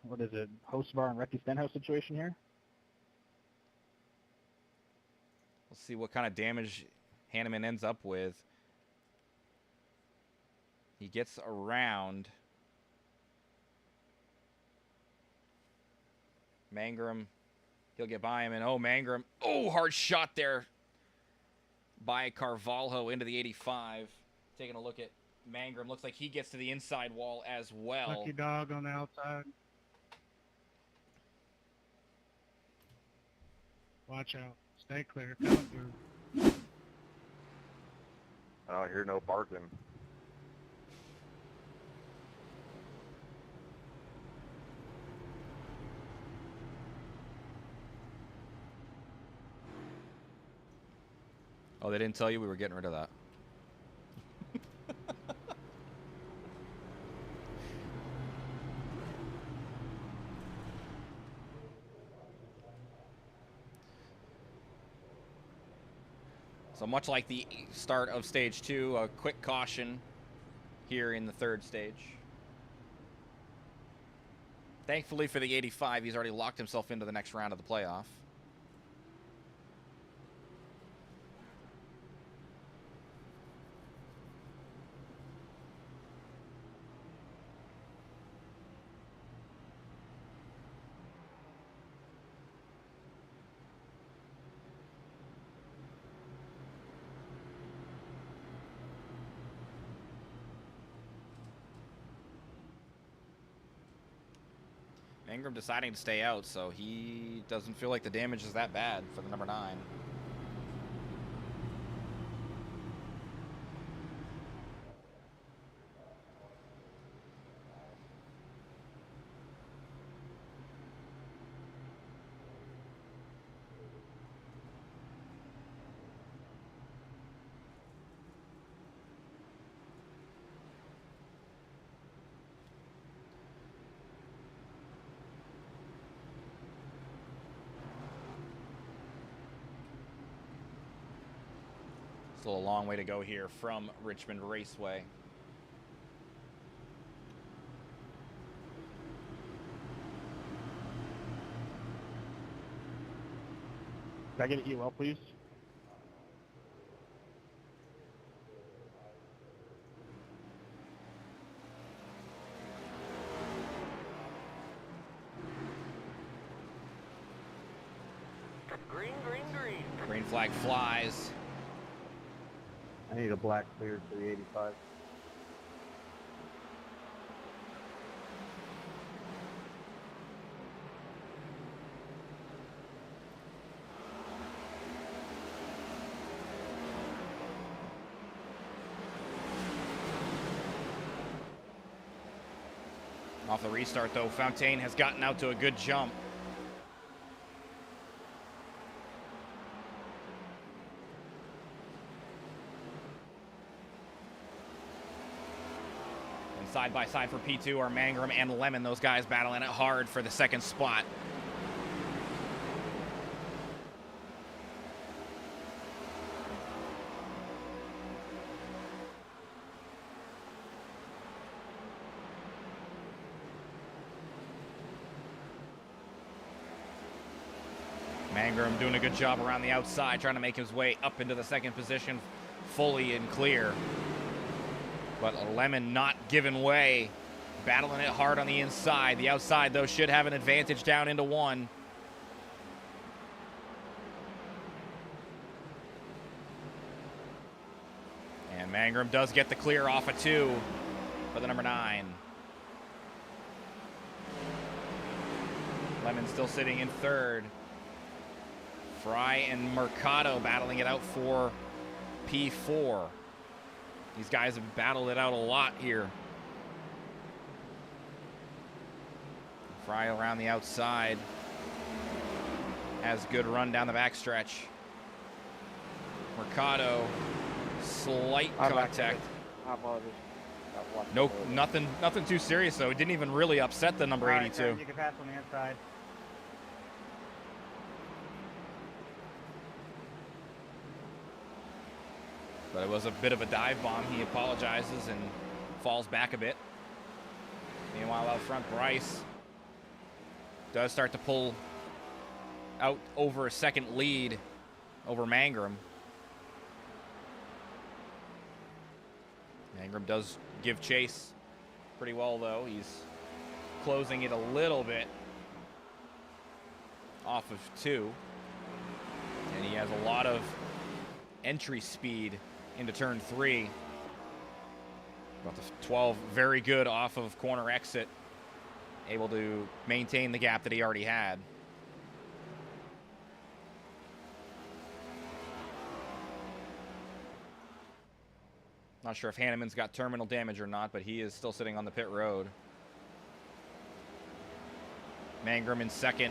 what is it, host bar and Recce Stenhouse situation here? Let's see what kind of damage Hanneman ends up with. He gets around. Mangrum, he'll get by him, and oh, Mangrum, oh, hard shot there by Carvalho into the 85. Taking a look at Mangrum, looks like he gets to the inside wall as well. Lucky dog on the outside. Watch out. Stay clear. Coming through. I don't hear no barking. Oh, they didn't tell you we were getting rid of that. So much like the start of stage 2, a quick caution here in the third stage. Thankfully for the 85, he's already locked himself into the next round of the playoff. Ingram deciding to stay out, so he doesn't feel like the damage is that bad for the number 9. Still a long way to go here from Richmond Raceway. Can I get an EOL, please? Green, green, green. Green flag flies. I need a black clear for the 85. Off the restart, though, Fontaine has gotten out to a good jump. And side by side for P2 are Mangrum and Lemon. Those guys battling it hard for the second spot. Mangrum doing a good job around the outside, trying to make his way up into the second position, fully and clear. But Lemon not giving way, battling it hard on the inside. The outside, though, should have an advantage down into one. And Mangrum does get the clear off of 2 for the number 9. Lemon still sitting in 3rd. Fry and Mercado battling it out for P4. These guys have battled it out a lot here. Fry around the outside. Has good run down the backstretch. Mercado, slight contact. No, nothing too serious though. It didn't even really upset the number 82. Right, you can pass on the inside. But it was a bit of a dive bomb. He apologizes and falls back a bit. Meanwhile, out front, Bryce does start to pull out over a second lead over Mangrum. Mangrum does give chase pretty well, though. He's closing it a little bit off of 2. And he has a lot of entry speed into turn 3. About the 12, very good off of corner exit. Able to maintain the gap that he already had. Not sure if Hanneman's got terminal damage or not, but he is still sitting on the pit road. Mangrum in 2nd.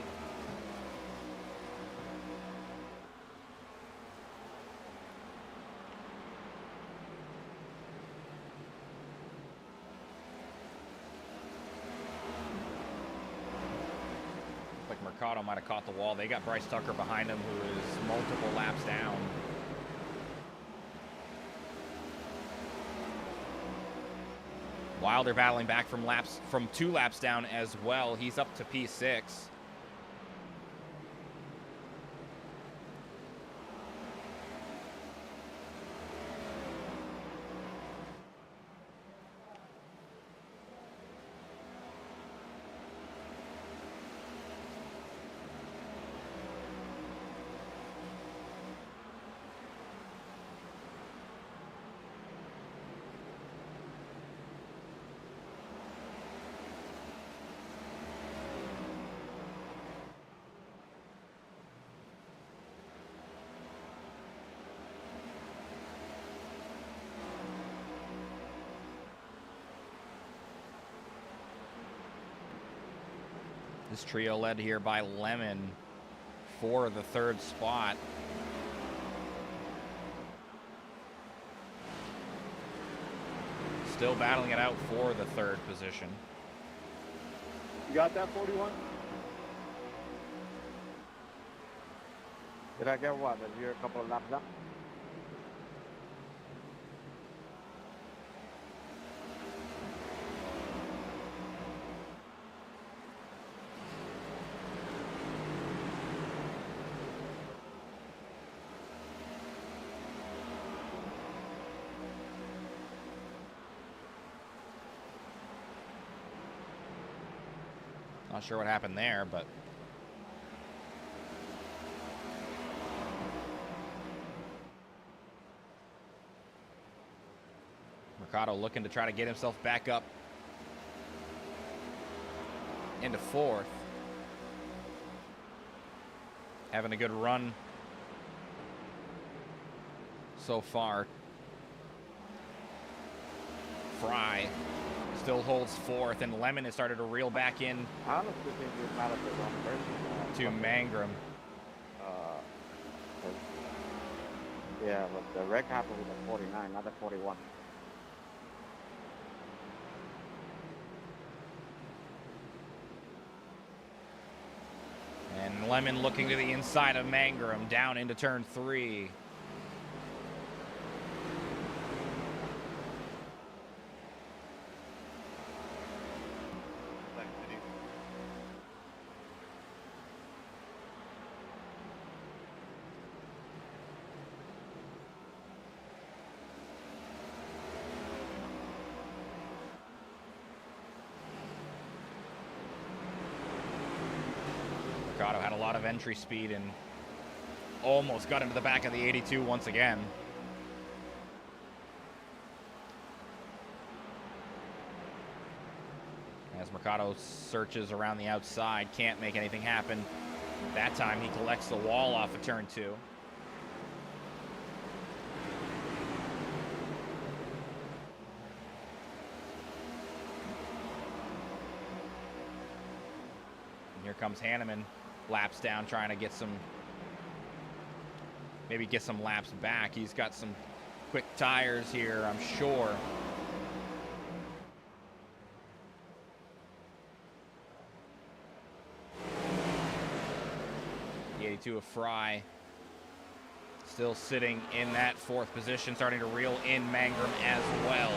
Mercado might have caught the wall. They got Bryce Tucker behind him, who is multiple laps down. Wilder battling back from 2 laps down as well. He's up to P6. This trio led here by Lemon for the 3rd spot. Still battling it out for the 3rd position. You got that 41? Did I get what? That you're a couple of laps up? Not sure what happened there, but Mercado looking to try to get himself back up into 4th. Having a good run so far. Fry still holds 4th, and Lemon has started to reel back in I honestly think you're mad at the wrong person. to Mangrum. Yeah, but the wreck happened with the 49, not the 41. And Lemon looking to the inside of Mangrum, down into turn 3. Mercado had a lot of entry speed and almost got into the back of the 82 once again. As Mercado searches around the outside, can't make anything happen. That time he collects the wall off of turn 2. And here comes Hanneman, laps down, trying to get some, maybe get some laps back. He's got some quick tires here, I'm sure. The 82 of Fry still sitting in that 4th position, starting to reel in Mangrum as well.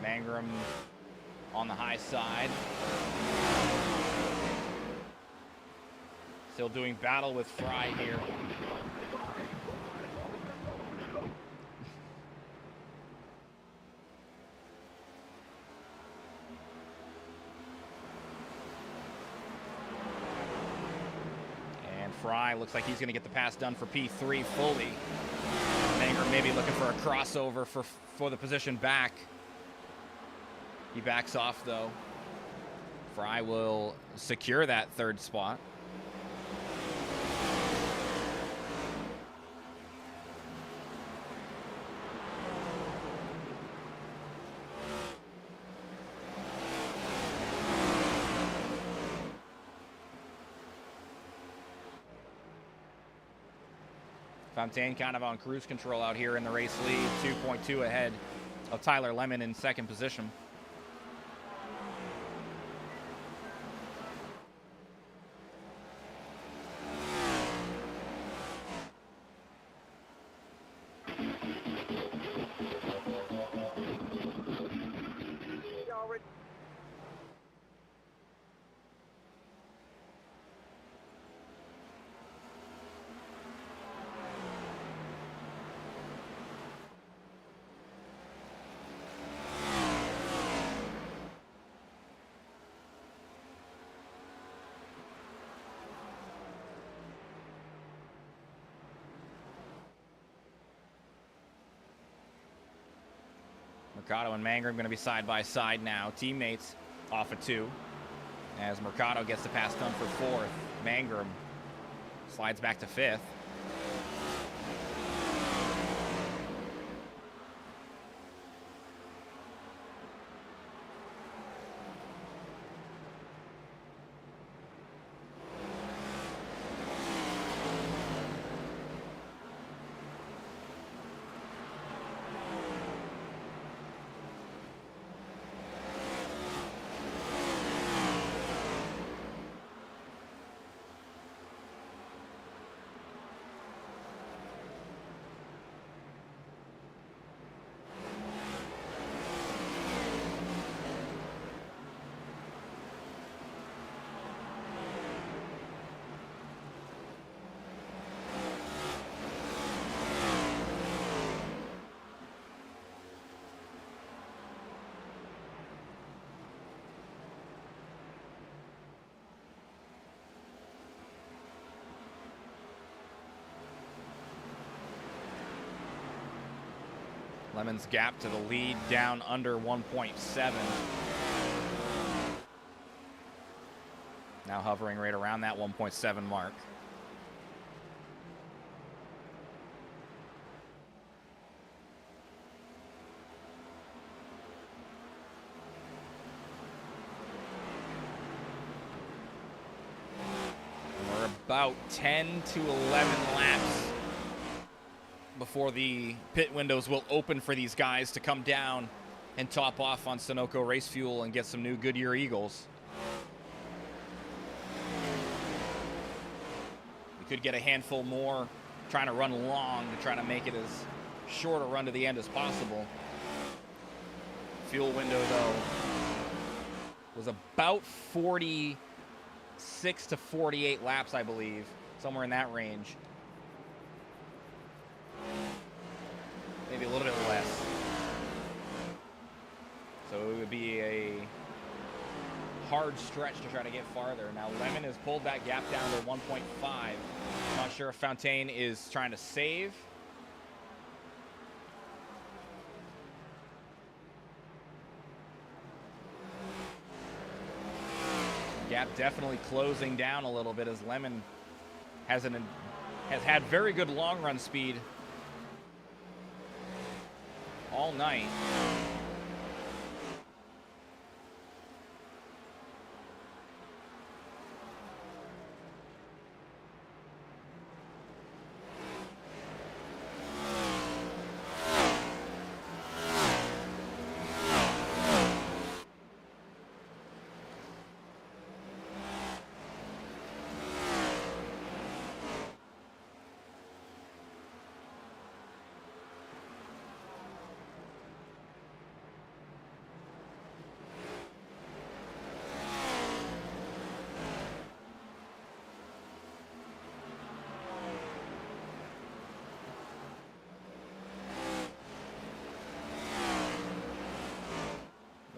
Mangrum on the high side. Still doing battle with Fry here. And Fry looks like he's going to get the pass done for P3 fully. Mangrum maybe looking for a crossover for the position back. He backs off, though. Fry will secure that 3rd spot. Fontaine kind of on cruise control out here in the race lead, 2.2 ahead of Tyler Lemon in 2nd position. Mercado and Mangrum going to be side by side now. Teammates off of 2. As Mercado gets the pass done for 4th. Mangrum slides back to 5th. Lemon's gap to the lead down under 1.7. Now hovering right around that 1.7 mark. We're about 10 to 11 laps before the pit windows will open for these guys to come down and top off on Sunoco Race Fuel and get some new Goodyear Eagles. You could get a handful more trying to run long to try to make it as short a run to the end as possible. Fuel window, though, was about 46 to 48 laps, I believe. Somewhere in that range. Maybe a little bit less. So it would be a hard stretch to try to get farther. Now Lemon has pulled that gap down to 1.5. Not sure if Fontaine is trying to save. Gap definitely closing down a little bit as Lemon has had very good long run speed all night.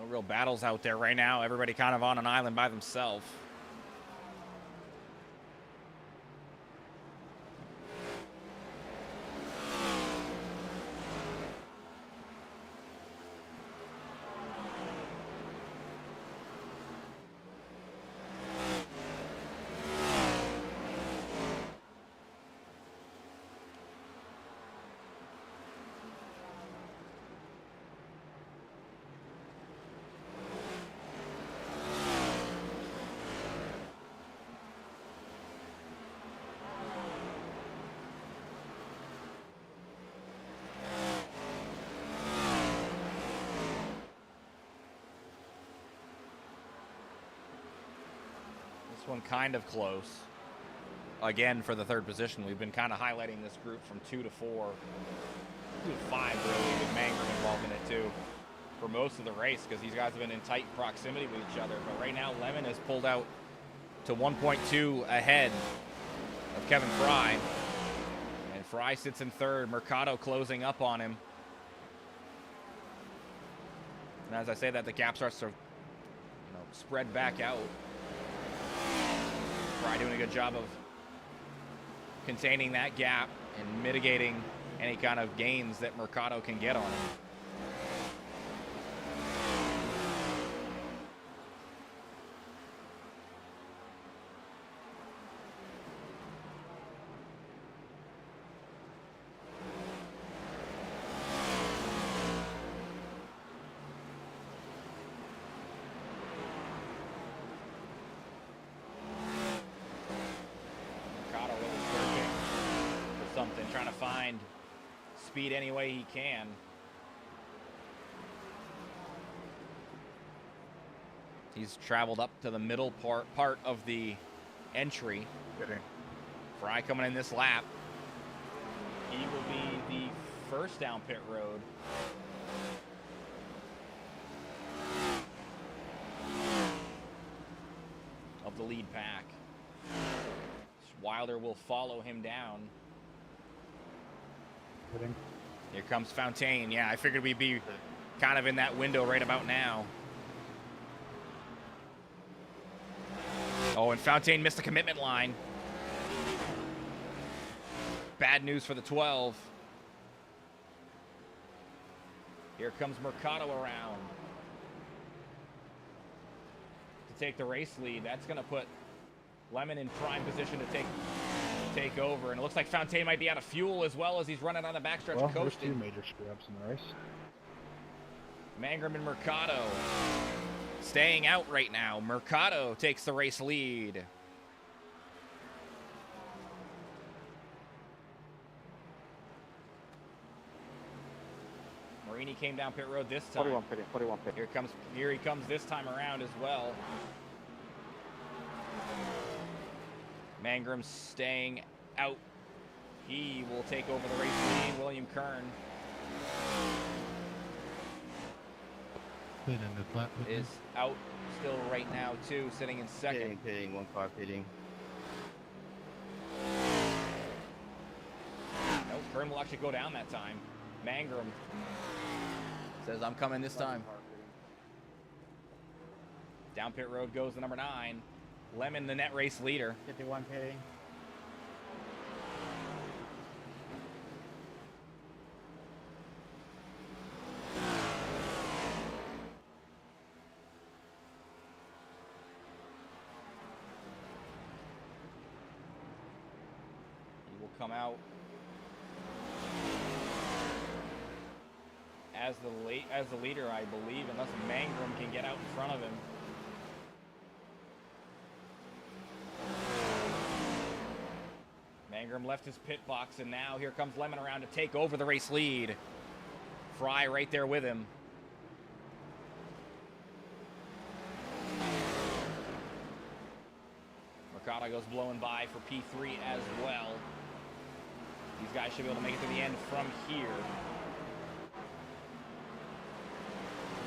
Real battles out there right now. Everybody kind of on an island by themselves. One kind of close. Again, for the third position, we've been kind of highlighting this group from 2 to 4, 2 to 5 really, with Mangrum involved in it too, for most of the race because these guys have been in tight proximity with each other. But right now, Lemon has pulled out to 1.2 ahead of Kevin Fry, and Fry sits in third. Mercado closing up on him. And as I say that, the gap starts to spread back out. Fry doing a good job of containing that gap and mitigating any kind of gains that Mercado can get on him. Trying to find speed any way he can. He's traveled up to the middle part of the entry. Fry coming in this lap. He will be the first down pit road. Of the lead pack. Wilder will follow him down. Here comes Fontaine. Yeah, I figured we'd be kind of in that window right about now. Oh, and Fontaine missed the commitment line. Bad news for the 12. Here comes Mercado around to take the race lead. That's going to put Lemon in prime position to take over, and it looks like Fontaine might be out of fuel as well as he's running on the backstretch coasting. There's two major screw-ups in the race. Mangrum and Mercado staying out right now. Mercado takes the race lead. Marini came down pit road this time. 41 pit. Here he comes this time around as well. Mangrum staying out. He will take over the race lead. William Kern Been in this lap with me. is out still right now too, sitting in second. Pitting, one car pitting. No, Kern will actually go down that time. Mangrum says, I'm coming this time. Down pit road goes the number 9. Lemon, the net race leader. 51 pitting. He will come out as the leader, I believe, unless Mangrum can get out in front of him. Mangrum left his pit box, and now here comes Lemon around to take over the race lead. Fry right there with him. Mercado goes blowing by for P3 as well. These guys should be able to make it to the end from here.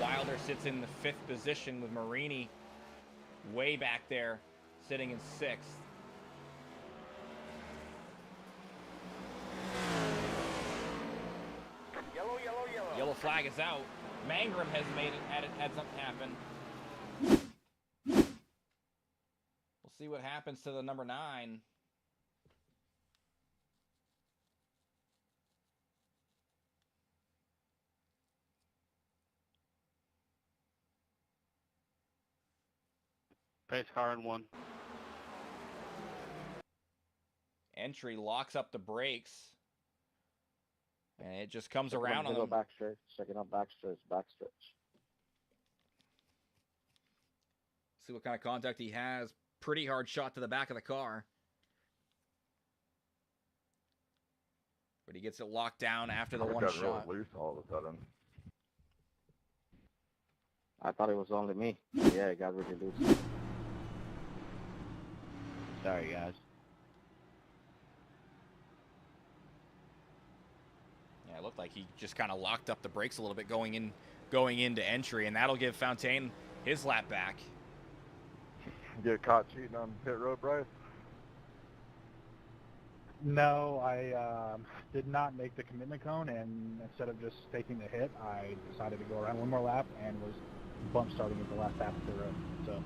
Wilder sits in the 5th position with Marini way back there, sitting in 6th. Yellow, yellow, yellow. Yellow flag is out. Mangrum has had something happen. We'll see what happens to the number 9. Pace car in 1. Entry locks up the brakes. And it just comes Second around up, on middle them. backstretch. Second up, backstretch. See what kind of contact he has. Pretty hard shot to the back of the car. But he gets it locked down after the one shot. Loose all of a sudden. I thought it was only me. Yeah, it got really loose. Sorry, guys. Yeah, it looked like he just kind of locked up the brakes a little bit going into entry, and that'll give Fontaine his lap back. Get caught cheating on pit road, Bryce? No, I did not make the commitment cone, and instead of just taking the hit, I decided to go around one more lap and was bump starting at the last half of the road. So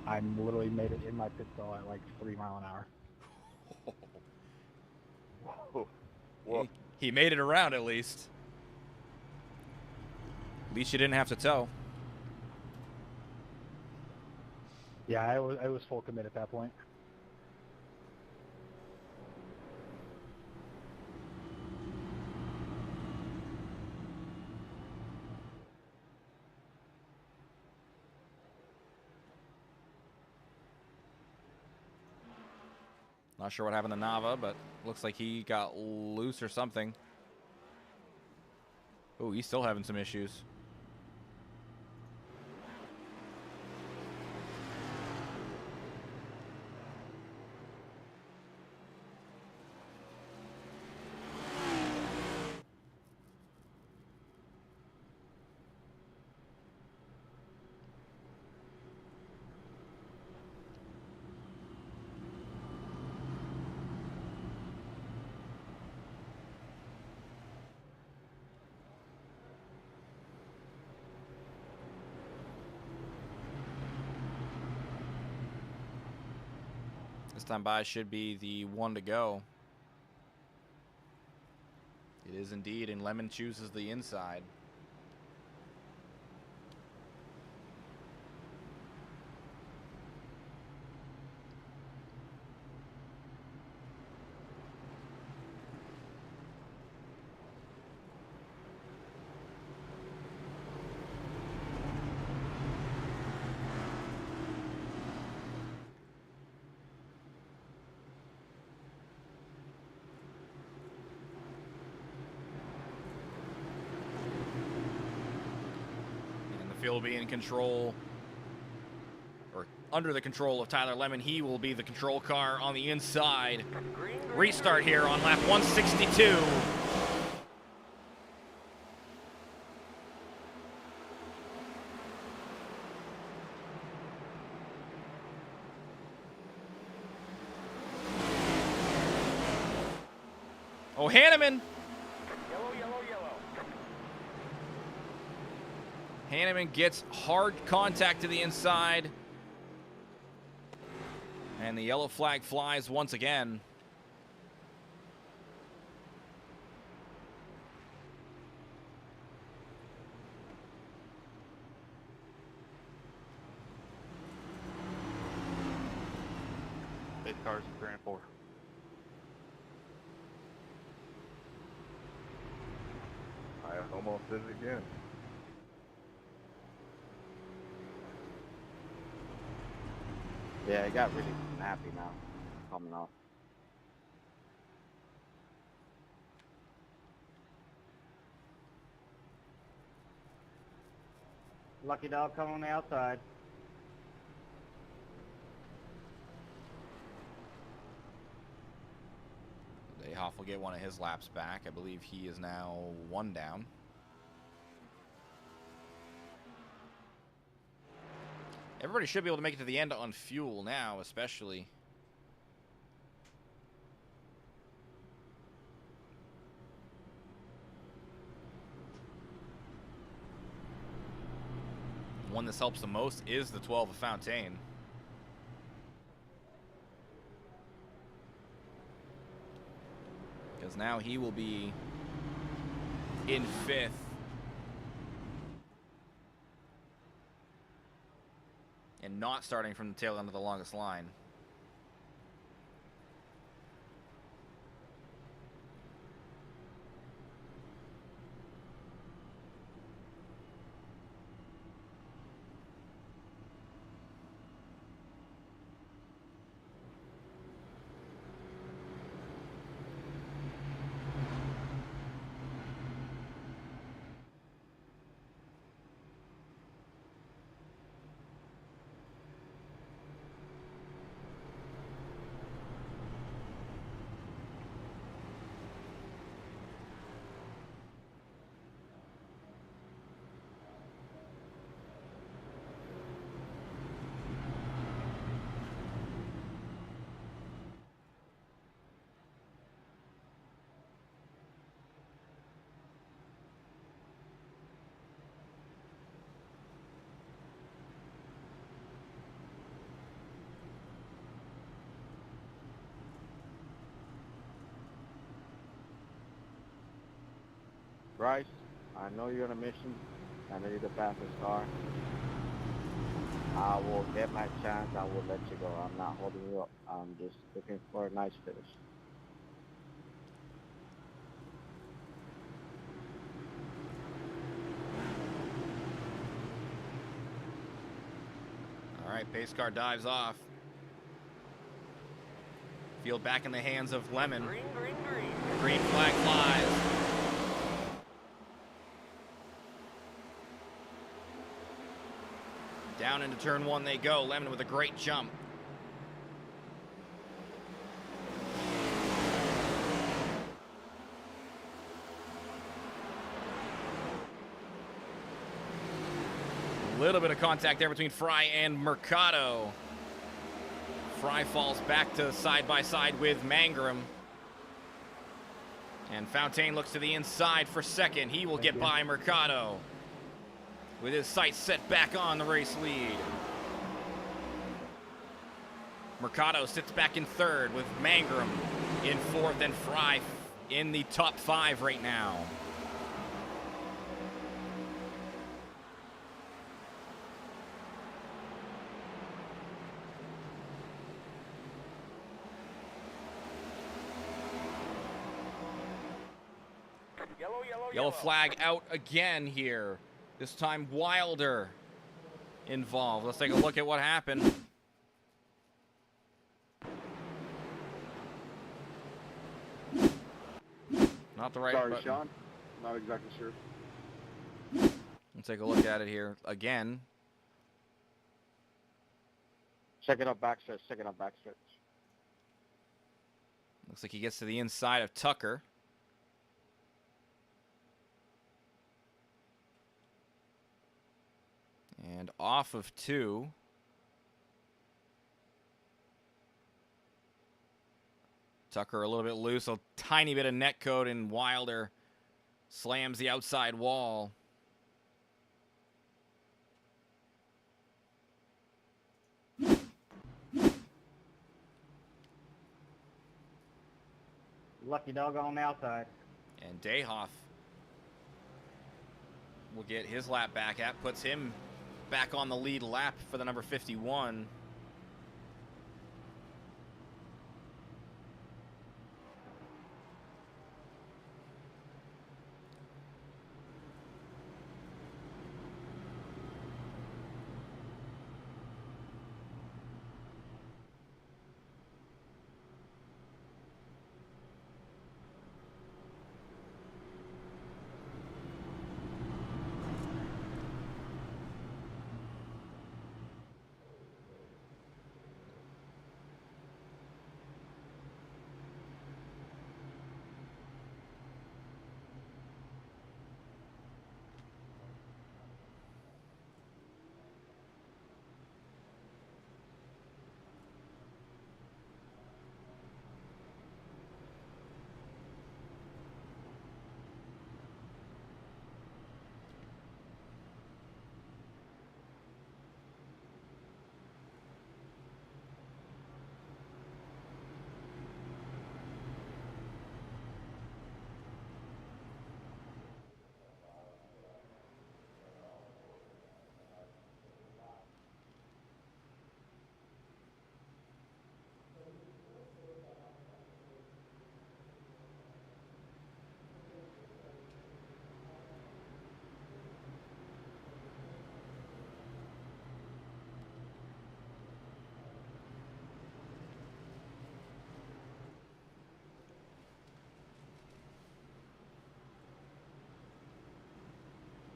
I'm literally made it in my pit stall at like 3 miles an hour. Whoa. He made it around at least. At least you didn't have to tow. Yeah, I was full commit at that point. Not sure what happened to Nava, but looks like he got loose or something. Oh, he's still having some issues. This time by should be the one to go. It is indeed, and Lemon chooses the inside. Phil be in control, or under the control of Tyler Lemon. He will be the control car on the inside. Green, green, Restart here on lap 162. Oh, Hanneman. Yellow, yellow, yellow. Hanneman gets hard contact to the inside. And the yellow flag flies once again. Big cars in 3 and 4. I almost did it again. Yeah, it got really snappy now, coming off. Lucky dog coming on the outside. Dayhoff will get one of his laps back. I believe he is now 1 down. Everybody should be able to make it to the end on fuel now, especially. The one this helps the most is the 12 of Fontaine. Because now he will be in 5th. And not starting from the tail end of the longest line. Bryce, I know you're on a mission. I know you're the fastest car. I will get my chance. I will let you go. I'm not holding you up. I'm just looking for a nice finish. All right, pace car dives off. Field back in the hands of Lemon. Green, green, green. Green flag flies. Down into turn 1 they go. Lemon with a great jump. A little bit of contact there between Fry and Mercado. Fry falls back to side by side with Mangrum. And Fontaine looks to the inside for second. He will get by Mercado, with his sights set back on the race lead. Mercado sits back in 3rd with Mangrum in 4th and Fry in the top 5 right now. Yellow, yellow, Yellow flag out again here. This time Wilder involved. Let's take a look at what happened. Not the right Sorry, button. Sean. Not exactly sure. Let's take a look at it here again. Second up backstretch, second up backstretch. Looks like he gets to the inside of Tucker. And off of 2. Tucker a little bit loose, a tiny bit of net code, and Wilder slams the outside wall. Lucky dog on the outside. And Dayhoff will get his lap back at, puts him back on the lead lap for the number 51.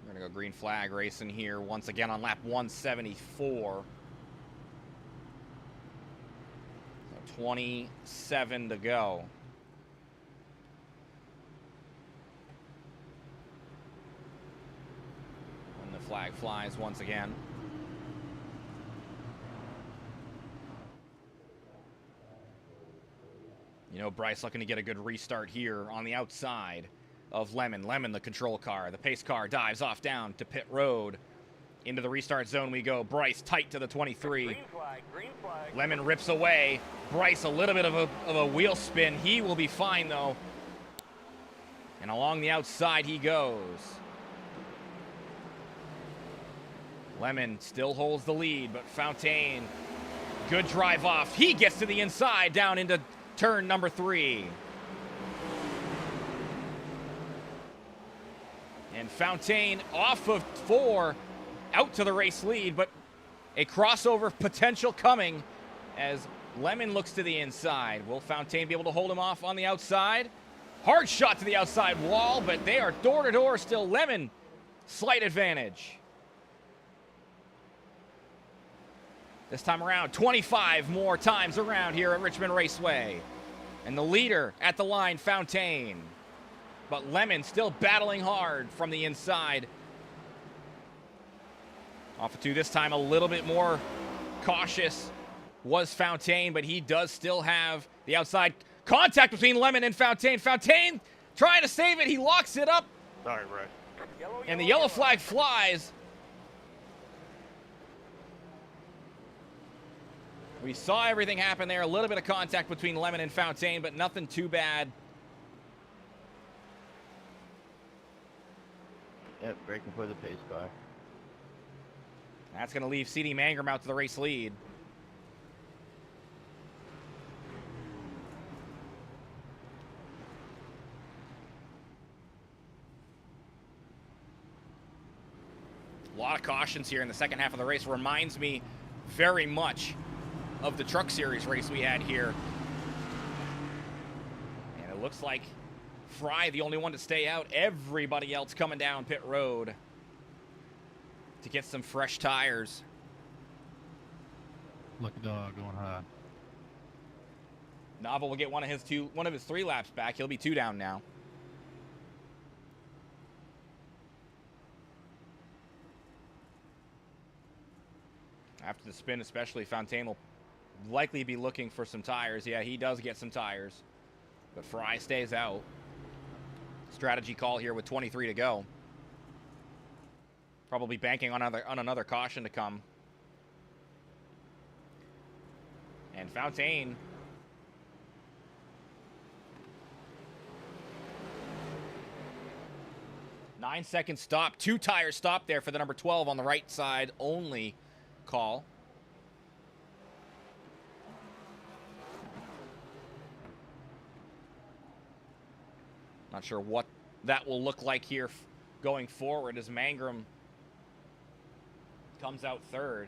We're going to go green flag racing here once again on lap 174. So 27 to go. When the flag flies once again. You know, Bryce looking to get a good restart here on the outside of Lemon. Lemon, the control car. The pace car dives off down to pit road. Into the restart zone we go. Bryce tight to the 23. Green flag, green flag. Lemon rips away. Bryce a little bit of a wheel spin. He will be fine though. And along the outside he goes. Lemon still holds the lead, but Fontaine, good drive off. He gets to the inside down into turn number 3. And Fontaine off of 4, out to the race lead, but a crossover potential coming as Lemon looks to the inside. Will Fontaine be able to hold him off on the outside? Hard shot to the outside wall, but they are door to door still. Lemon, slight advantage. This time around, 25 more times around here at Richmond Raceway. And the leader at the line, Fontaine. But Lemon still battling hard from the inside. Off of 2 this time, a little bit more cautious was Fontaine, but he does still have the outside contact between Lemon and Fontaine. Fontaine trying to save it. He locks it up. Sorry, Bryce. And the yellow flag flies. We saw everything happen there. A little bit of contact between Lemon and Fontaine, but nothing too bad. Yep, braking for the pace car. That's going to leave C.D. Mangrum out to the race lead. A lot of cautions here in the second half of the race. Reminds me very much of the Truck Series race we had here. And it looks like Fry, the only one to stay out. Everybody else coming down pit road to get some fresh tires. Lucky dog going high. Nava will get one of his 3 laps back. He'll be 2 down now. After the spin, especially, Fontaine will likely be looking for some tires. Yeah, he does get some tires. But Fry stays out. Strategy call here with 23 to go. Probably banking on another caution to come. And Fontaine. 9-second stop. 2 tires stop there for the number 12 on the right side only call. Not sure what that will look like here going forward as Mangrum comes out 3rd.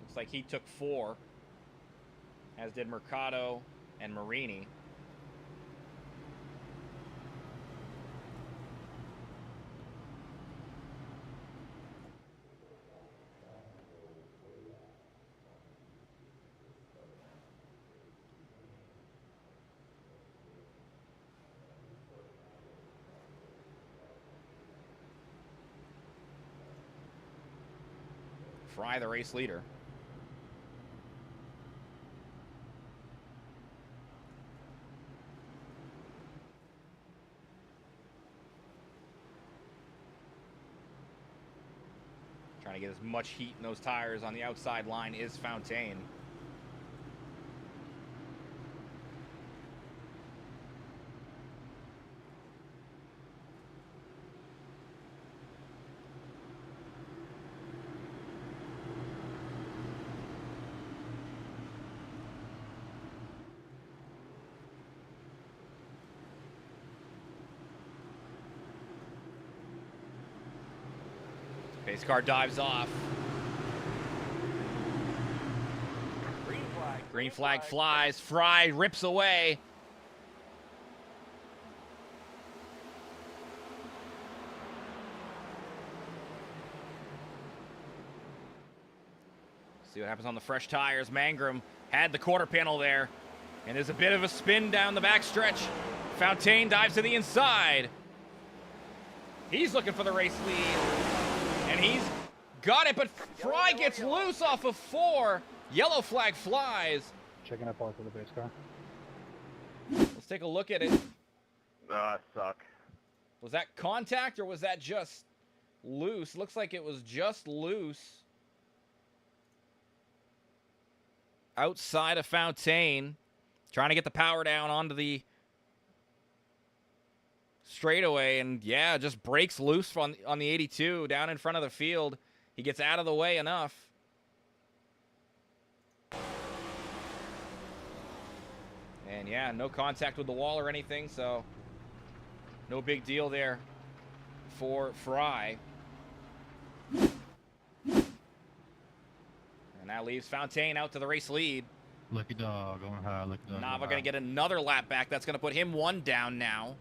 Looks like he took 4, as did Mercado and Marini. Fry, the race leader. Trying to get as much heat in those tires on the outside line is Fontaine. Pace car dives off. Green flag flies. Fry rips away. See what happens on the fresh tires. Mangrum had the quarter panel there. And there's a bit of a spin down the back stretch. Fontaine dives to the inside. He's looking for the race lead. And he's got it, but Fry gets loose off of 4. Yellow flag flies. Checking up park with the base car. Let's take a look at it. I suck. Was that contact or was that just loose? Looks like it was just loose. Outside of Fontaine. Trying to get the power down onto the straightaway, and yeah, just breaks loose on the 82 down in front of the field. He gets out of the way enough. And yeah, no contact with the wall or anything, so no big deal there for Fry. And that leaves Fontaine out to the race lead. Lucky dog going high. Lucky dog. Nava going to get another lap back. That's going to put him 1 down now.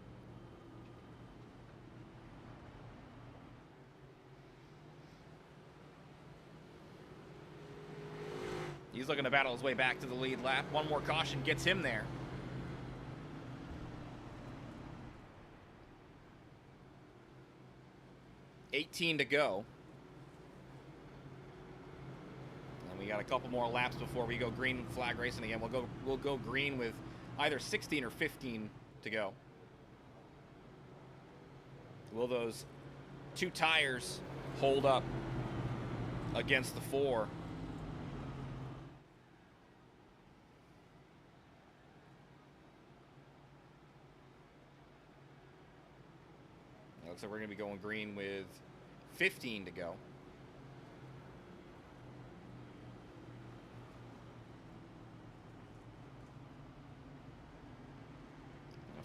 He's looking to battle his way back to the lead lap. One more caution gets him there. $18 to go. And we got a couple more laps before we go green flag racing again. We'll go green with either 16 or 15 to go. Will those 2 tires hold up against the 4? Looks like we're going to be going green with 15 to go.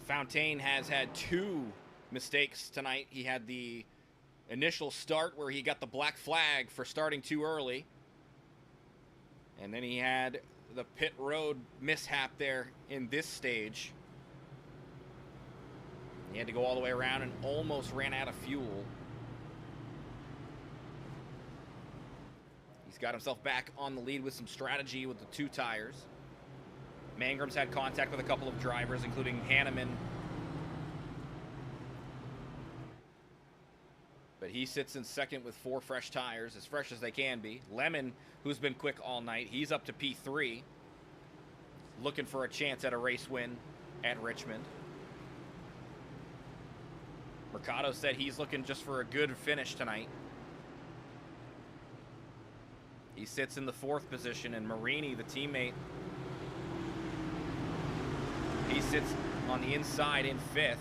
Fontaine has had 2 mistakes tonight. He had the initial start where he got the black flag for starting too early. And then he had the pit road mishap there in this stage. He had to go all the way around and almost ran out of fuel. He's got himself back on the lead with some strategy with the 2 tires. Mangram's had contact with a couple of drivers, including Hanneman. But he sits in second with 4 fresh tires, as fresh as they can be. Lemon, who's been quick all night, he's up to P3. Looking for a chance at a race win at Richmond. Mercado said he's looking just for a good finish tonight. He sits in the 4th position, and Marini, the teammate, he sits on the inside in 5th.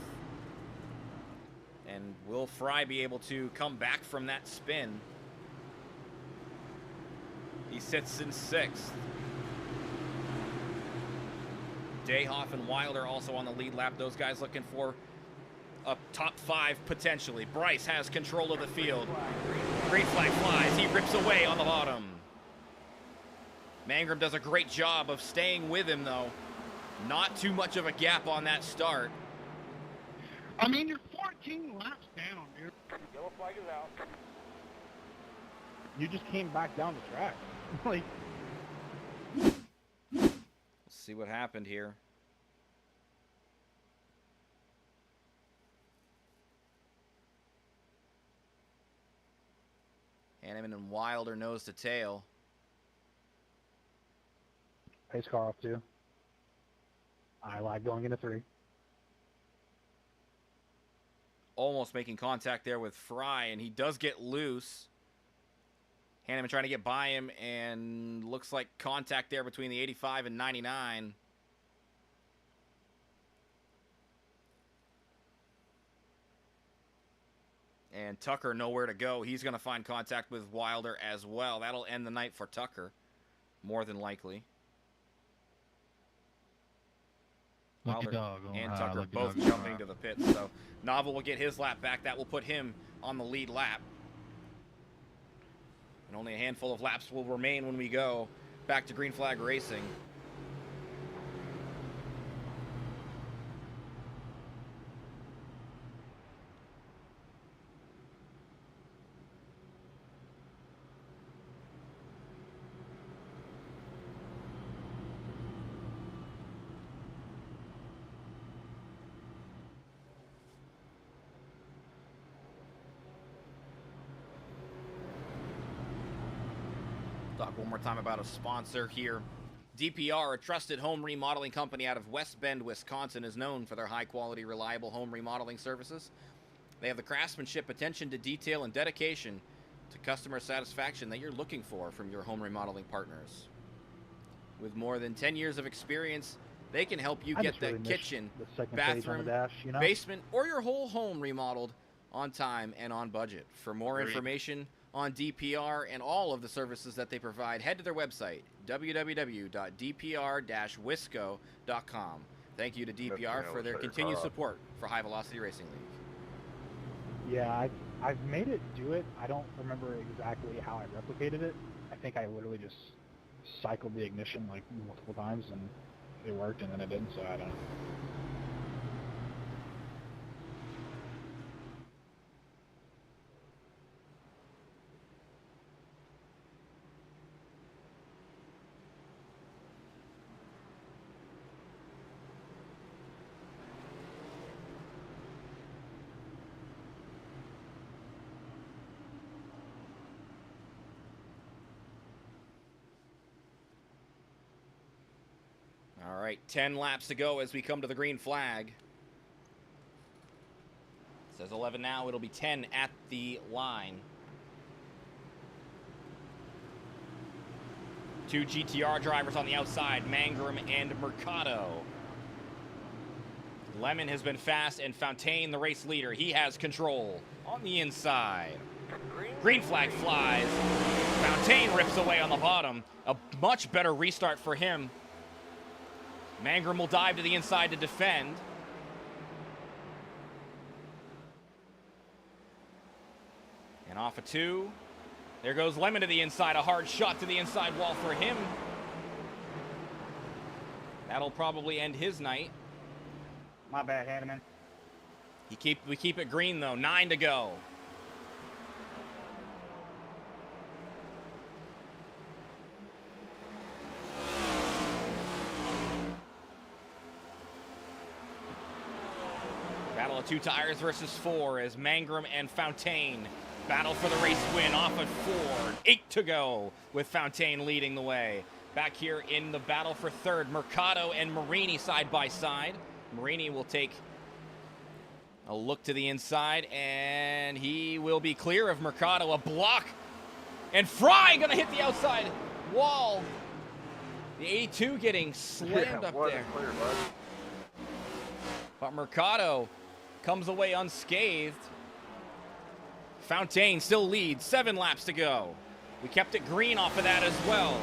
And will Fry be able to come back from that spin? He sits in 6th. Dayhoff and Wilder also on the lead lap. Those guys looking for a top 5 potentially. Bryce has control of the field. Green flag flies. He rips away on the bottom. Mangrum does a great job of staying with him, though. Not too much of a gap on that start. I mean, you're 14 laps down, dude. Yellow flag is out. You just came back down the track. Like, Let's see what happened here. Hanneman and Wilder nose to tail. pace car off 2. I like going into 3. Almost making contact there with Fry, and he does get loose. Hanneman trying to get by him, and looks like contact there between the 85 and 99. And Tucker nowhere to go. He's going to find contact with Wilder as well. That'll end the night for Tucker, more than likely. Lucky Wilder dog. Oh, and hi, Tucker lucky both dog. jumping to the pits. So Nava will get his lap back. That will put him on the lead lap. And only a handful of laps will remain when we go back to green flag racing. Talk one more time about a sponsor here. DPR, a trusted home remodeling company out of West Bend, Wisconsin, is known for their high-quality, reliable home remodeling services. They have the craftsmanship, attention to detail, and dedication to customer satisfaction that you're looking for from your home remodeling partners. With more than 10 years of experience, they can help you I get just the really miss kitchen, the second page on the bathroom, dash, you know? basement, or your whole home remodeled on time and on budget. For more Agreed. information on DPR and all of the services that they provide, head to their website, www.dpr-wisco.com. Thank you to DPR for their continued support for High Velocity Racing League. Yeah, I've made it do it. I don't remember exactly how I replicated it. I think I literally just cycled the ignition like multiple times and it worked, and then it didn't, so I don't know. All right, 10 laps to go as we come to the green flag. It says 11 now. It'll be 10 at the line. 2 GTR drivers on the outside, Mangrum and Mercado. Lemon has been fast, and Fontaine, the race leader, he has control on the inside. Green flag flies. Fontaine rips away on the bottom. A much better restart for him. Mangrum will dive to the inside to defend. And off of 2. There goes Lemon to the inside. A hard shot to the inside wall for him. That'll probably end his night. My bad, Hanneman. We keep it green though. 9 to go. Battle of 2 tires versus 4 as Mangrum and Fontaine battle for the race win off at Ford. 8 to go with Fontaine leading the way. Back here in the battle for 3rd, Mercado and Marini side by side. Marini will take a look to the inside, and he will be clear of Mercado. A block, and Fry gonna hit the outside wall. The 82 getting slammed up there. Clear, bud. But Mercado comes away unscathed. Fontaine still leads, 7 laps to go. We kept it green off of that as well.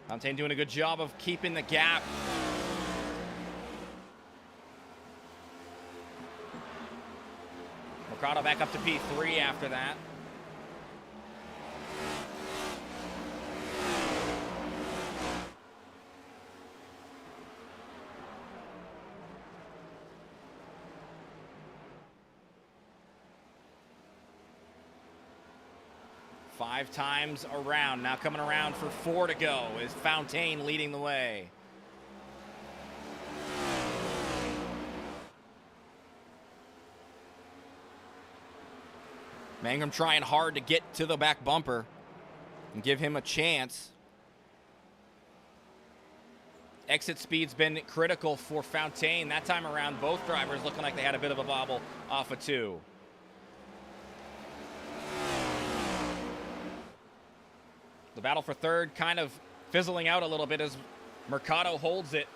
Fontaine doing a good job of keeping the gap. Mercado back up to P3 after that. Five times around. Now coming around for 4 to go is Fontaine leading the way. Mangrum trying hard to get to the back bumper and give him a chance. Exit speed's been critical for Fontaine. That time around, both drivers looking like they had a bit of a bobble off of 2. The battle for 3rd kind of fizzling out a little bit as Mercado holds it.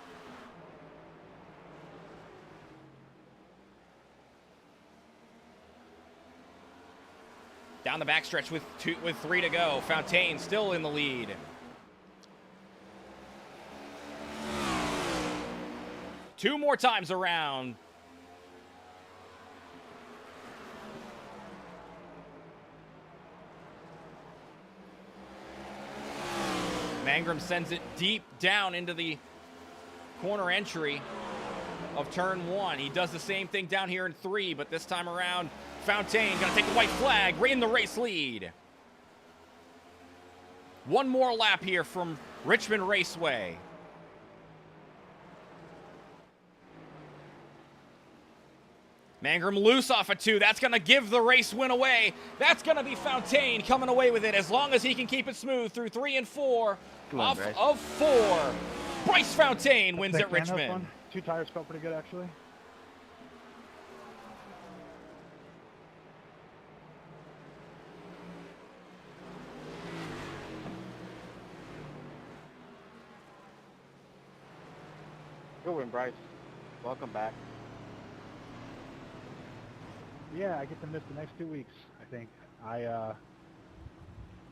Down the backstretch with 3 to go. Fontaine still in the lead. Two more times around. Mangrum sends it deep down into the corner entry of turn 1. He does the same thing down here in 3, but this time around, Fontaine gonna take the white flag, in the race lead. One more lap here from Richmond Raceway. Mangrum loose off of 2. That's going to give the race win away. That's going to be Fontaine coming away with it as long as he can keep it smooth through 3 and 4. Off of 4. Bryce Fontaine wins at Richmond. 2 tires felt pretty good, actually. Good win, Bryce. Welcome back. Yeah, I get to miss the next 2 weeks, I think.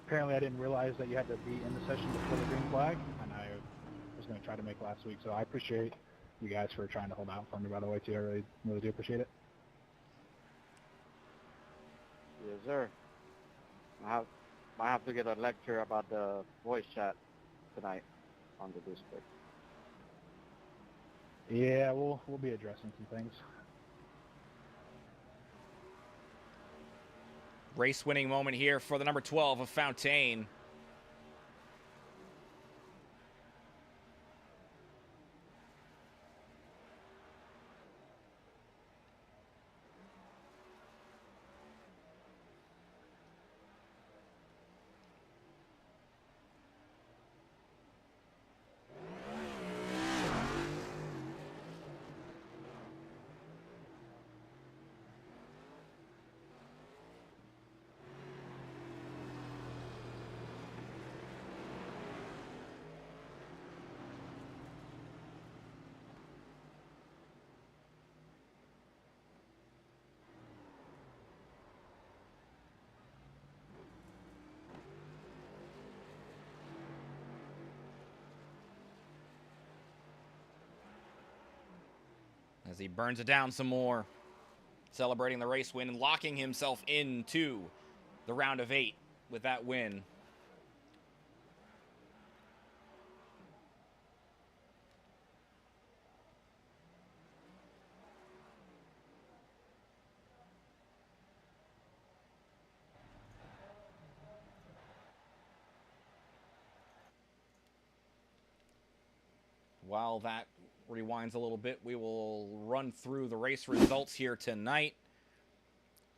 Apparently I didn't realize that you had to be in the session before the green flag, and I was going to try to make last week, so I appreciate you guys for trying to hold out for me, by the way, too. I really do appreciate it. Yes, sir. I have to get a lecture about the voice chat tonight on the Discord. Yeah, we'll be addressing some things. Race winning moment here for the number 12 of Fontaine. as he burns it down some more, celebrating the race win and locking himself into the round of 8 with that win. While that rewinds a little bit, we will run through the race results here tonight.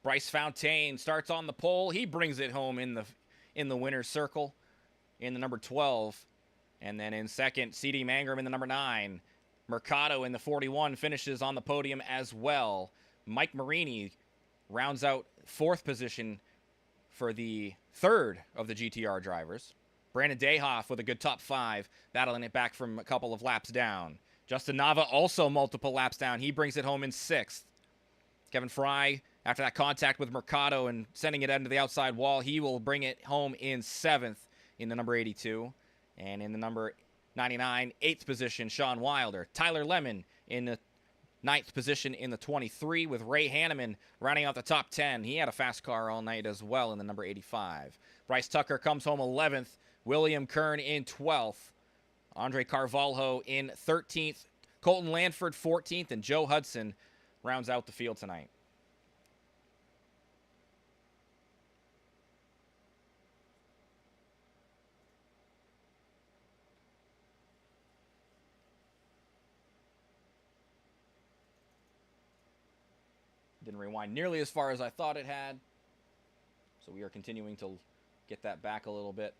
Bryce Fontaine starts on the pole. He brings it home in the winner's circle in the number 12. And then in second, C.D. Mangrum in the number 9. Mercado in the 41 finishes on the podium as well. Mike Marini rounds out 4th position for the 3rd of the GTR drivers. Brandon Dayhoff with a good top 5, battling it back from a couple of laps down. Justin Nava also multiple laps down. He brings it home in 6th. Kevin Fry, after that contact with Mercado and sending it into the outside wall, he will bring it home in 7th in the number 82. And in the number 99, 8th position, Sean Wilder. Tyler Lemon in the 9th position in the 23, with Ray Hanneman rounding out the top 10. He had a fast car all night as well in the number 85. Bryce Tucker comes home 11th. William Kern in 12th. Andre Carvalho in 13th. Colton Lanford 14th. And Joe Hudson rounds out the field tonight. Didn't rewind nearly as far as I thought it had. So we are continuing to get that back a little bit.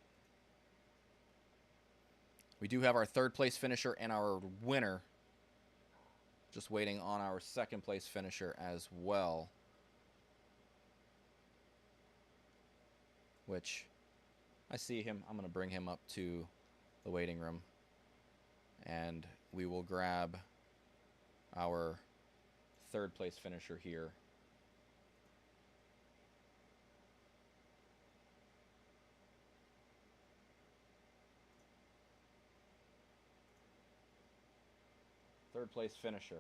We do have our 3rd place finisher and our winner. Just waiting on our 2nd place finisher as well. Which, I see him. I'm going to bring him up to the waiting room. And we will grab our 3rd place finisher here. Third place finisher.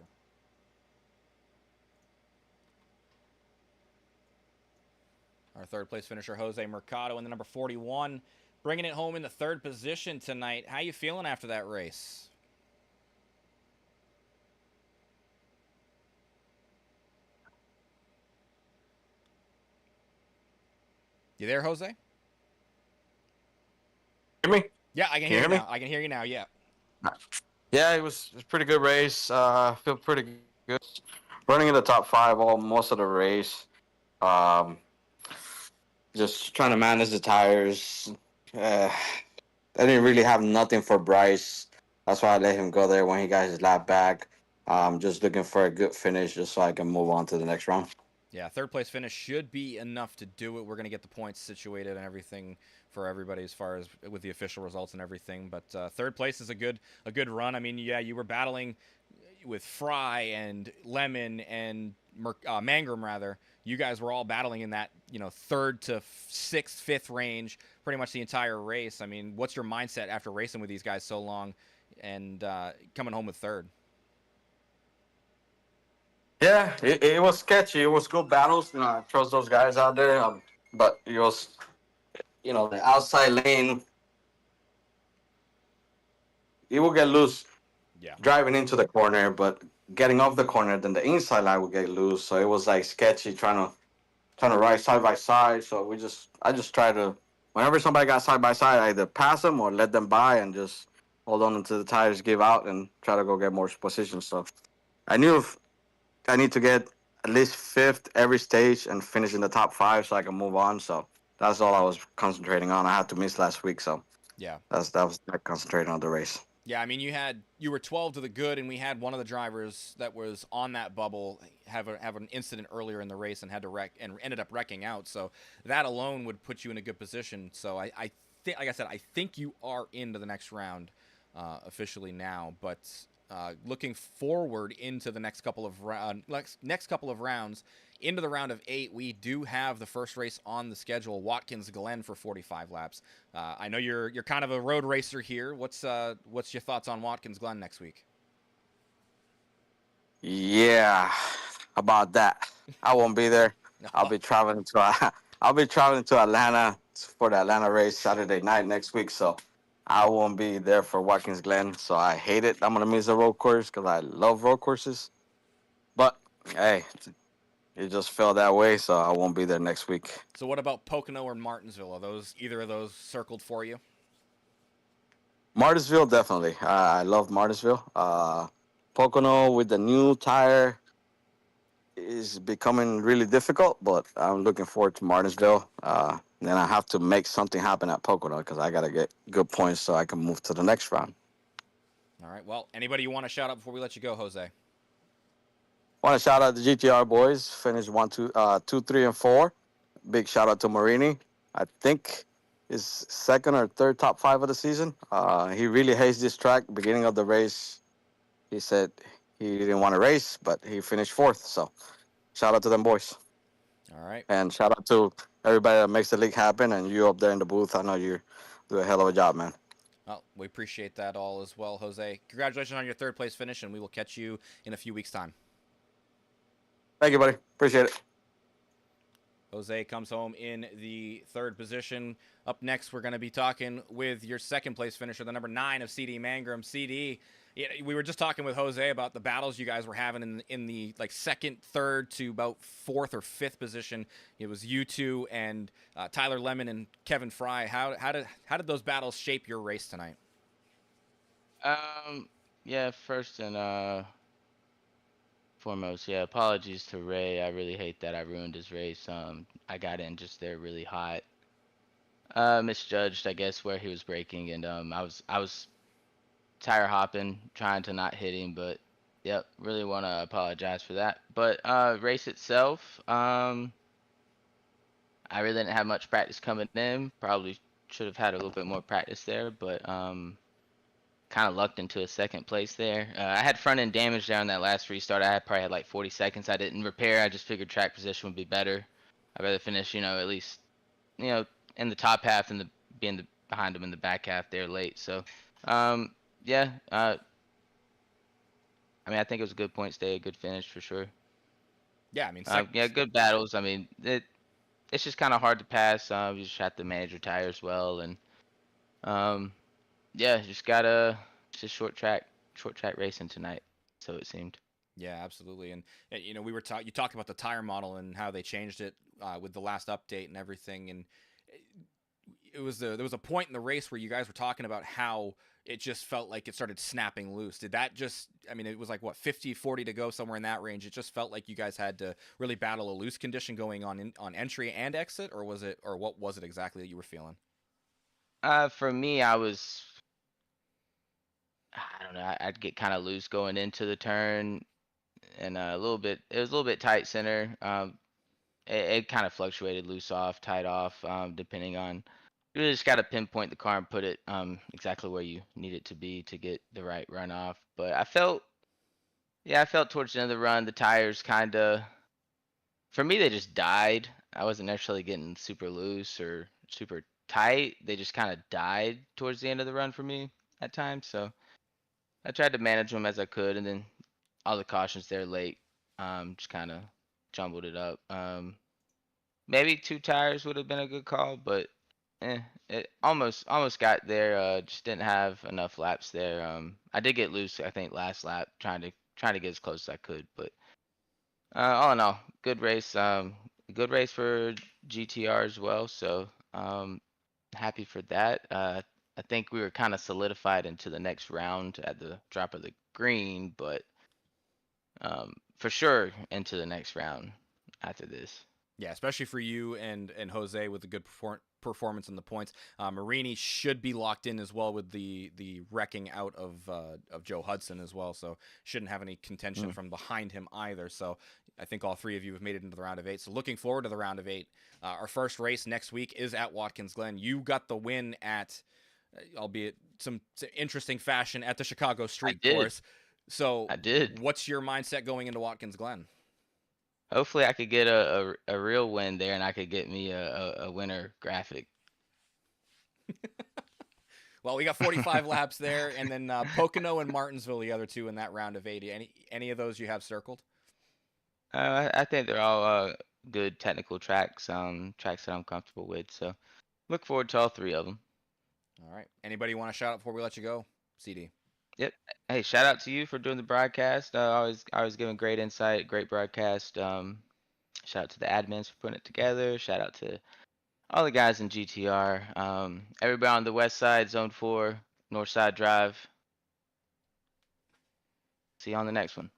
Our 3rd place finisher, Jose Mercado, in the number 41, bringing it home in the 3rd position tonight. How you feeling after that race? You there, Jose? Hear me? Yeah, I can hear you now. I can hear you now, yeah. Yeah, it was a pretty good race. Feel pretty good. Running in the top 5 most of the race. Just trying to manage the tires. I didn't really have nothing for Bryce. That's why I let him go there when he got his lap back. Just looking for a good finish just so I can move on to the next round. Yeah, 3rd place finish should be enough to do it. We're going to get the points situated and everything for everybody as far as with the official results and everything. But 3rd place is a good run. I mean, yeah, you were battling with Fry and Lemon and Mangrum, rather. You guys were all battling in that 3rd to 6th, 5th range pretty much the entire race. I mean, what's your mindset after racing with these guys so long and coming home with 3rd? Yeah, it was sketchy. It was good battles. I trust those guys out there. But it was, the outside lane, you will get loose driving into the corner, but getting off the corner, then the inside line will get loose. So it was like sketchy trying to ride side by side. So I just try to, whenever somebody got side by side, I either pass them or let them by and just hold on until the tires give out and try to go get more position. So I knew I need to get at least 5th every stage and finish in the top 5 so I can move on. So that's all I was concentrating on. I had to miss last week, so yeah, that was concentrating on the race. Yeah, I mean, you were 12 to the good, and we had one of the drivers that was on that bubble have an incident earlier in the race and had to wreck and ended up wrecking out. So that alone would put you in a good position. So I think, like I said, I think you are into the next round officially now. But looking forward into the next couple of rounds, into the round of 8, we do have the first race on the schedule, Watkins Glen, for 45 laps. I know you're kind of a road racer here. What's your thoughts on Watkins Glen next week? Yeah, about that. I won't be there. I'll be traveling to I'll be traveling to Atlanta for the Atlanta race Saturday night next week. So I won't be there for Watkins Glen. So I hate it. I'm gonna miss the road course because I love road courses. But hey, it just fell that way. So I won't be there next week. So what about Pocono or Martinsville? Are those either of those circled for you? Martinsville definitely. I love Martinsville. Pocono with the new tire is becoming really difficult, but I'm looking forward to Martinsville. Then I have to make something happen at Pocono because I gotta get good points so I can move to the next round. All right. Well, anybody you want to shout out before we let you go, Jose? Want to shout out the GTR boys. Finished 2, 3, and 4. Big shout out to Marini. I think his second or third top 5 of the season. He really hates this track. Beginning of the race, he said he didn't want to race, but he finished 4th. So shout out to them boys. All right. And shout out to everybody that makes the league happen, and you up there in the booth. I know you do a hell of a job, man. Well, we appreciate that all as well, Jose. Congratulations on your 3rd place finish, and we will catch you in a few weeks' time. Thank you, buddy. Appreciate it. Jose comes home in the 3rd position. Up next, we're going to be talking with your 2nd place finisher, the number 9 of CD Mangrum. CD, we were just talking with Jose about the battles you guys were having in the like 2nd, 3rd to about 4th or 5th position. It was you two and Tyler Lemon and Kevin Fry. How did those battles shape your race tonight? Yeah, first and foremost, yeah, apologies to Ray. I really hate that I ruined his race. I got in just there really hot. Misjudged, I guess, where he was braking, and I was tire hopping, trying to not hit him, but yep, really want to apologize for that. But race itself, I really didn't have much practice coming in. Probably should have had a little bit more practice there, but kind of lucked into a 2nd place there. I had front end damage there on that last restart. I probably had like 40 seconds. I didn't repair. I just figured track position would be better. I'd rather finish, at least, in the top half than being behind him in the back half there late. So, yeah. I mean, I think it was a good point stay, a good finish for sure. Yeah, I mean, yeah, good battles. I mean, it's just kind of hard to pass. You just have to manage your tires well, and yeah, just just short track racing tonight, so it seemed. Yeah, absolutely. And you talked about the tire model and how they changed it with the last update and everything. And there was a point in the race where you guys were talking about how it just felt like it started snapping loose. Did that just, I mean, it was like what, 50, 40 to go, somewhere in that range. It just felt like you guys had to really battle a loose condition going on entry and exit, or what was it exactly that you were feeling? For me, I don't know, I'd get kind of loose going into the turn, and it was a little bit tight center. It kind of fluctuated, loose off, tight off, depending on. You really just got to pinpoint the car and put it exactly where you need it to be to get the right runoff. But I felt towards the end of the run, the tires kind of, for me, they just died. I wasn't necessarily getting super loose or super tight. They just kind of died towards the end of the run for me at times. So I tried to manage them as I could, and then all the cautions there late, just kind of jumbled it up. Maybe 2 tires would have been a good call, but it almost got there. Just didn't have enough laps there. I did get loose, I think, last lap, trying to get as close as I could. But all in all, good race. Good race for GTR as well. So happy for that. I think we were kind of solidified into the next round at the drop of the green, but for sure into the next round after this. Yeah, especially for you and Jose with the good performance in the points. Marini should be locked in as well with the wrecking out of Joe Hudson as well, so shouldn't have any contention from behind him either. So I think all 3 of you have made it into the round of 8. So looking forward to the round of 8. Our first race next week is at Watkins Glen. You got the win at, albeit some interesting fashion, at the Chicago Street Course. So I did. What's your mindset going into Watkins Glen? Hopefully I could get a real win there, and I could get me a winner graphic. Well, we got 45 laps there, and then Pocono and Martinsville, the other two in that round of 80. Any of those you have circled? I think they're all good technical tracks, tracks that I'm comfortable with. So look forward to all three of them. All right. Anybody want to shout out before we let you go? CD. Yep. Hey, shout out to you for doing the broadcast. Always giving great insight, great broadcast. Shout out to the admins for putting it together. Shout out to all the guys in GTR. Everybody on the west side, Zone 4, North Side Drive. See you on the next one.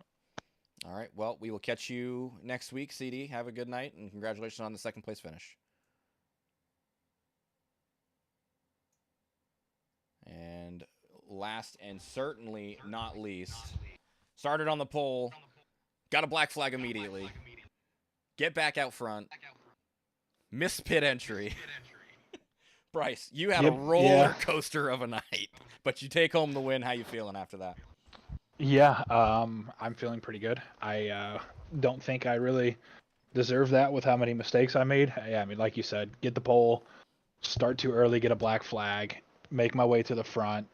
All right. Well, we will catch you next week, CD. Have a good night, and congratulations on the second place finish. And last and certainly not least, started on the pole, got a black flag immediately, get back out front, missed pit entry. Bryce, you had a roller coaster of a night, but you take home the win. How you feeling after that? Yeah, I'm feeling pretty good. I don't think I really deserve that with how many mistakes I made. Yeah, I mean, like you said, get the pole, start too early, get a black flag, make my way to the front,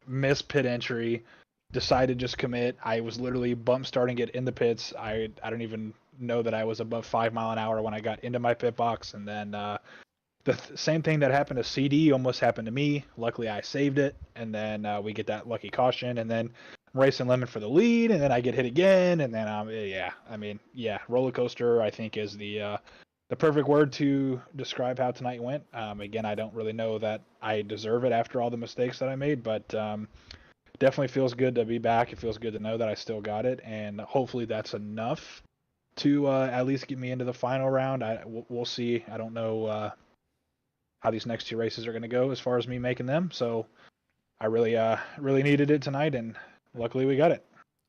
miss pit entry, decide to just commit. I was literally bump starting it in the pits. I don't even know that I was above 5 mile an hour when I got into my pit box, and then the same thing that happened to CD almost happened to me. Luckily, I saved it, and then we get that lucky caution, and then I'm racing Lemon for the lead, and then I get hit again, and then roller coaster I think is the perfect word to describe how tonight went. Again, I don't really know that I deserve it after all the mistakes that I made, but definitely feels good to be back. It feels good to know that I still got it, and hopefully that's enough to at least get me into the final round. We'll see. I don't know how these next two races are going to go as far as me making them, so I really needed it tonight, and luckily we got it.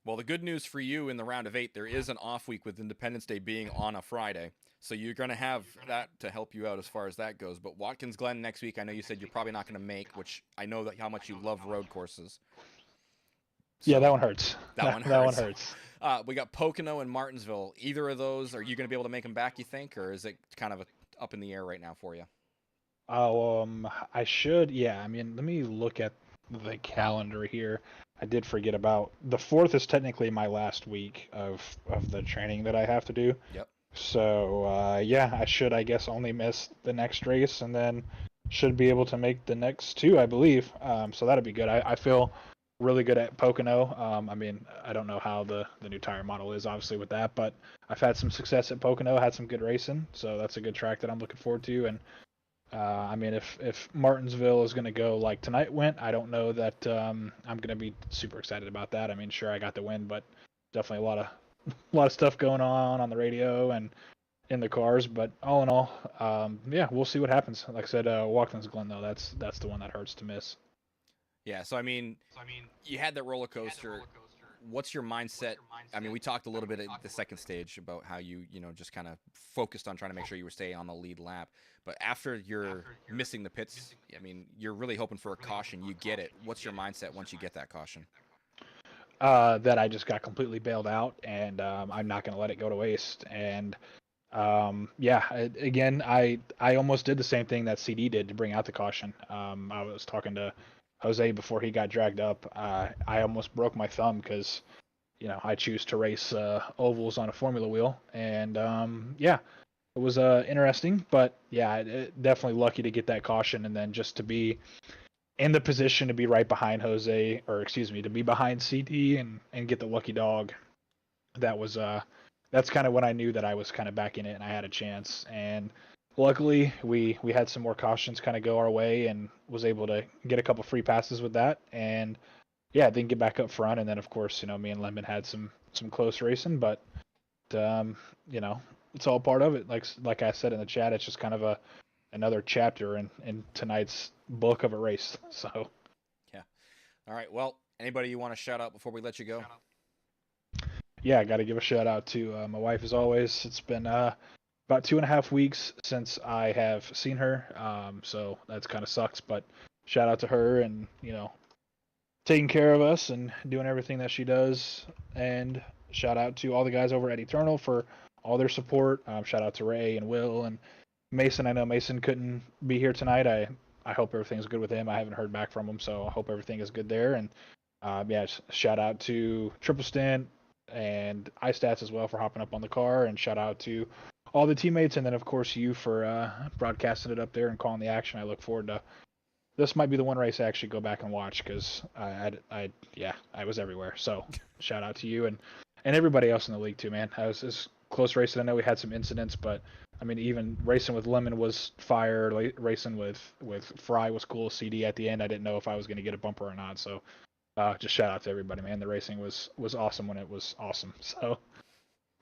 Well, the good news for you in the round of 8, there is an off week with Independence Day being on a Friday. So you're going to have that to help you out as far as that goes. But Watkins Glen next week, I know you said you're probably not going to make, which I know that how much you love road courses. So, yeah, that one hurts. That one hurts. We got Pocono and Martinsville. Either of those, are you going to be able to make them back, you think? Or is it kind of up in the air right now for you? I should. Yeah, I mean, let me look at the calendar here. I did forget about the 4th is technically my last week of the training that I have to do. Yep. So I should, I guess, only miss the next race and then should be able to make the next 2, I believe. So that'd be good. I feel really good at Pocono. I mean, I don't know how the new tire model is obviously with that, but I've had some success at Pocono, had some good racing, so that's a good track that I'm looking forward to. And I mean, if Martinsville is going to go like tonight went, I don't know that I'm going to be super excited about that. I mean, sure, I got the win, but definitely a lot of stuff going on the radio and in the cars. But all in all, we'll see what happens. Like I said, Watkins Glen though, that's the one that hurts to miss. Yeah, so I mean, you had that roller coaster. What's your mindset? I mean, we talked a little bit at the second stage about how you just kind of focused on trying to make sure you were staying on the lead lap. But after you're missing the pits, I mean, you're really hoping for a caution. You get it. What's your mindset once you get that caution? That I just got completely bailed out, and I'm not going to let it go to waste. And again, I almost did the same thing that CD did to bring out the caution. I was talking to Jose before he got dragged up. I almost broke my thumb because, I choose to race ovals on a Formula wheel, and it was interesting. But definitely lucky to get that caution, and then just to be in the position to be right behind to be behind CD and get the lucky dog. That was that's kind of when I knew that I was kind of back in it and I had a chance. And luckily, we had some more cautions kind of go our way and was able to get a couple free passes with that. And then get back up front. And then, of course, me and Lemon had some close racing, but it's all part of it. Like I said in the chat, it's just kind of another chapter in tonight's book of a race. So yeah. All right. Well, anybody you want to shout out before we let you go? Yeah, I got to give a shout out to my wife as always. It's been about 2.5 weeks since I have seen her, so that's kind of sucks, but shout out to her and taking care of us and doing everything that she does. And shout out to all the guys over at Eternal for all their support. Shout out to Ray and Will and Mason. I know Mason couldn't be here tonight. I I hope everything's good with him. I haven't heard back from him, so I hope everything is good there. And yeah, shout out to Triple Stint and iStats as well for hopping up on the car, and shout out to all the teammates, and then of course you for broadcasting it up there and calling the action. I look forward to. This might be the one race I actually go back and watch because I was everywhere. So shout out to you and everybody else in the league too, man. I was close racing. I know we had some incidents, but I mean, even racing with Lemon was fire. Racing with Fry was cool. CD at the end, I didn't know if I was going to get a bumper or not. So just shout out to everybody, man. The racing was awesome when it was awesome. So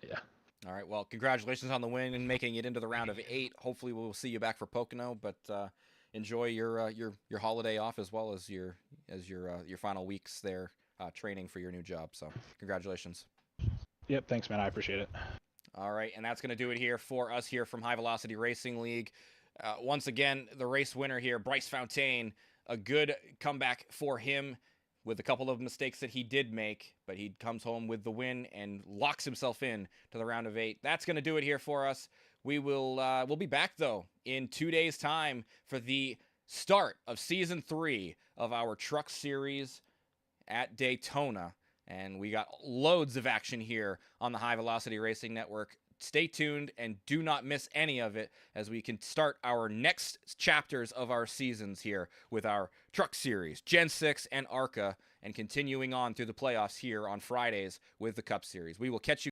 yeah. All right. Well, congratulations on the win and making it into the round of 8. Hopefully, we'll see you back for Pocono. But enjoy your holiday off as well as your final weeks there training for your new job. So congratulations. Yep. Thanks, man. I appreciate it. All right, and that's going to do it here for us here from High Velocity Racing League. Once again, the race winner here, Bryce Fontaine, a good comeback for him with a couple of mistakes that he did make, but he comes home with the win and locks himself in to the round of 8. That's going to do it here for us. We'll be back though in 2 days' time for the start of season 3 of our Truck Series at Daytona. And we got loads of action here on the High Velocity Racing Network. Stay tuned and do not miss any of it as we can start our next chapters of our seasons here with our Truck Series, Gen 6 and ARCA, and continuing on through the playoffs here on Fridays with the Cup Series. We will catch you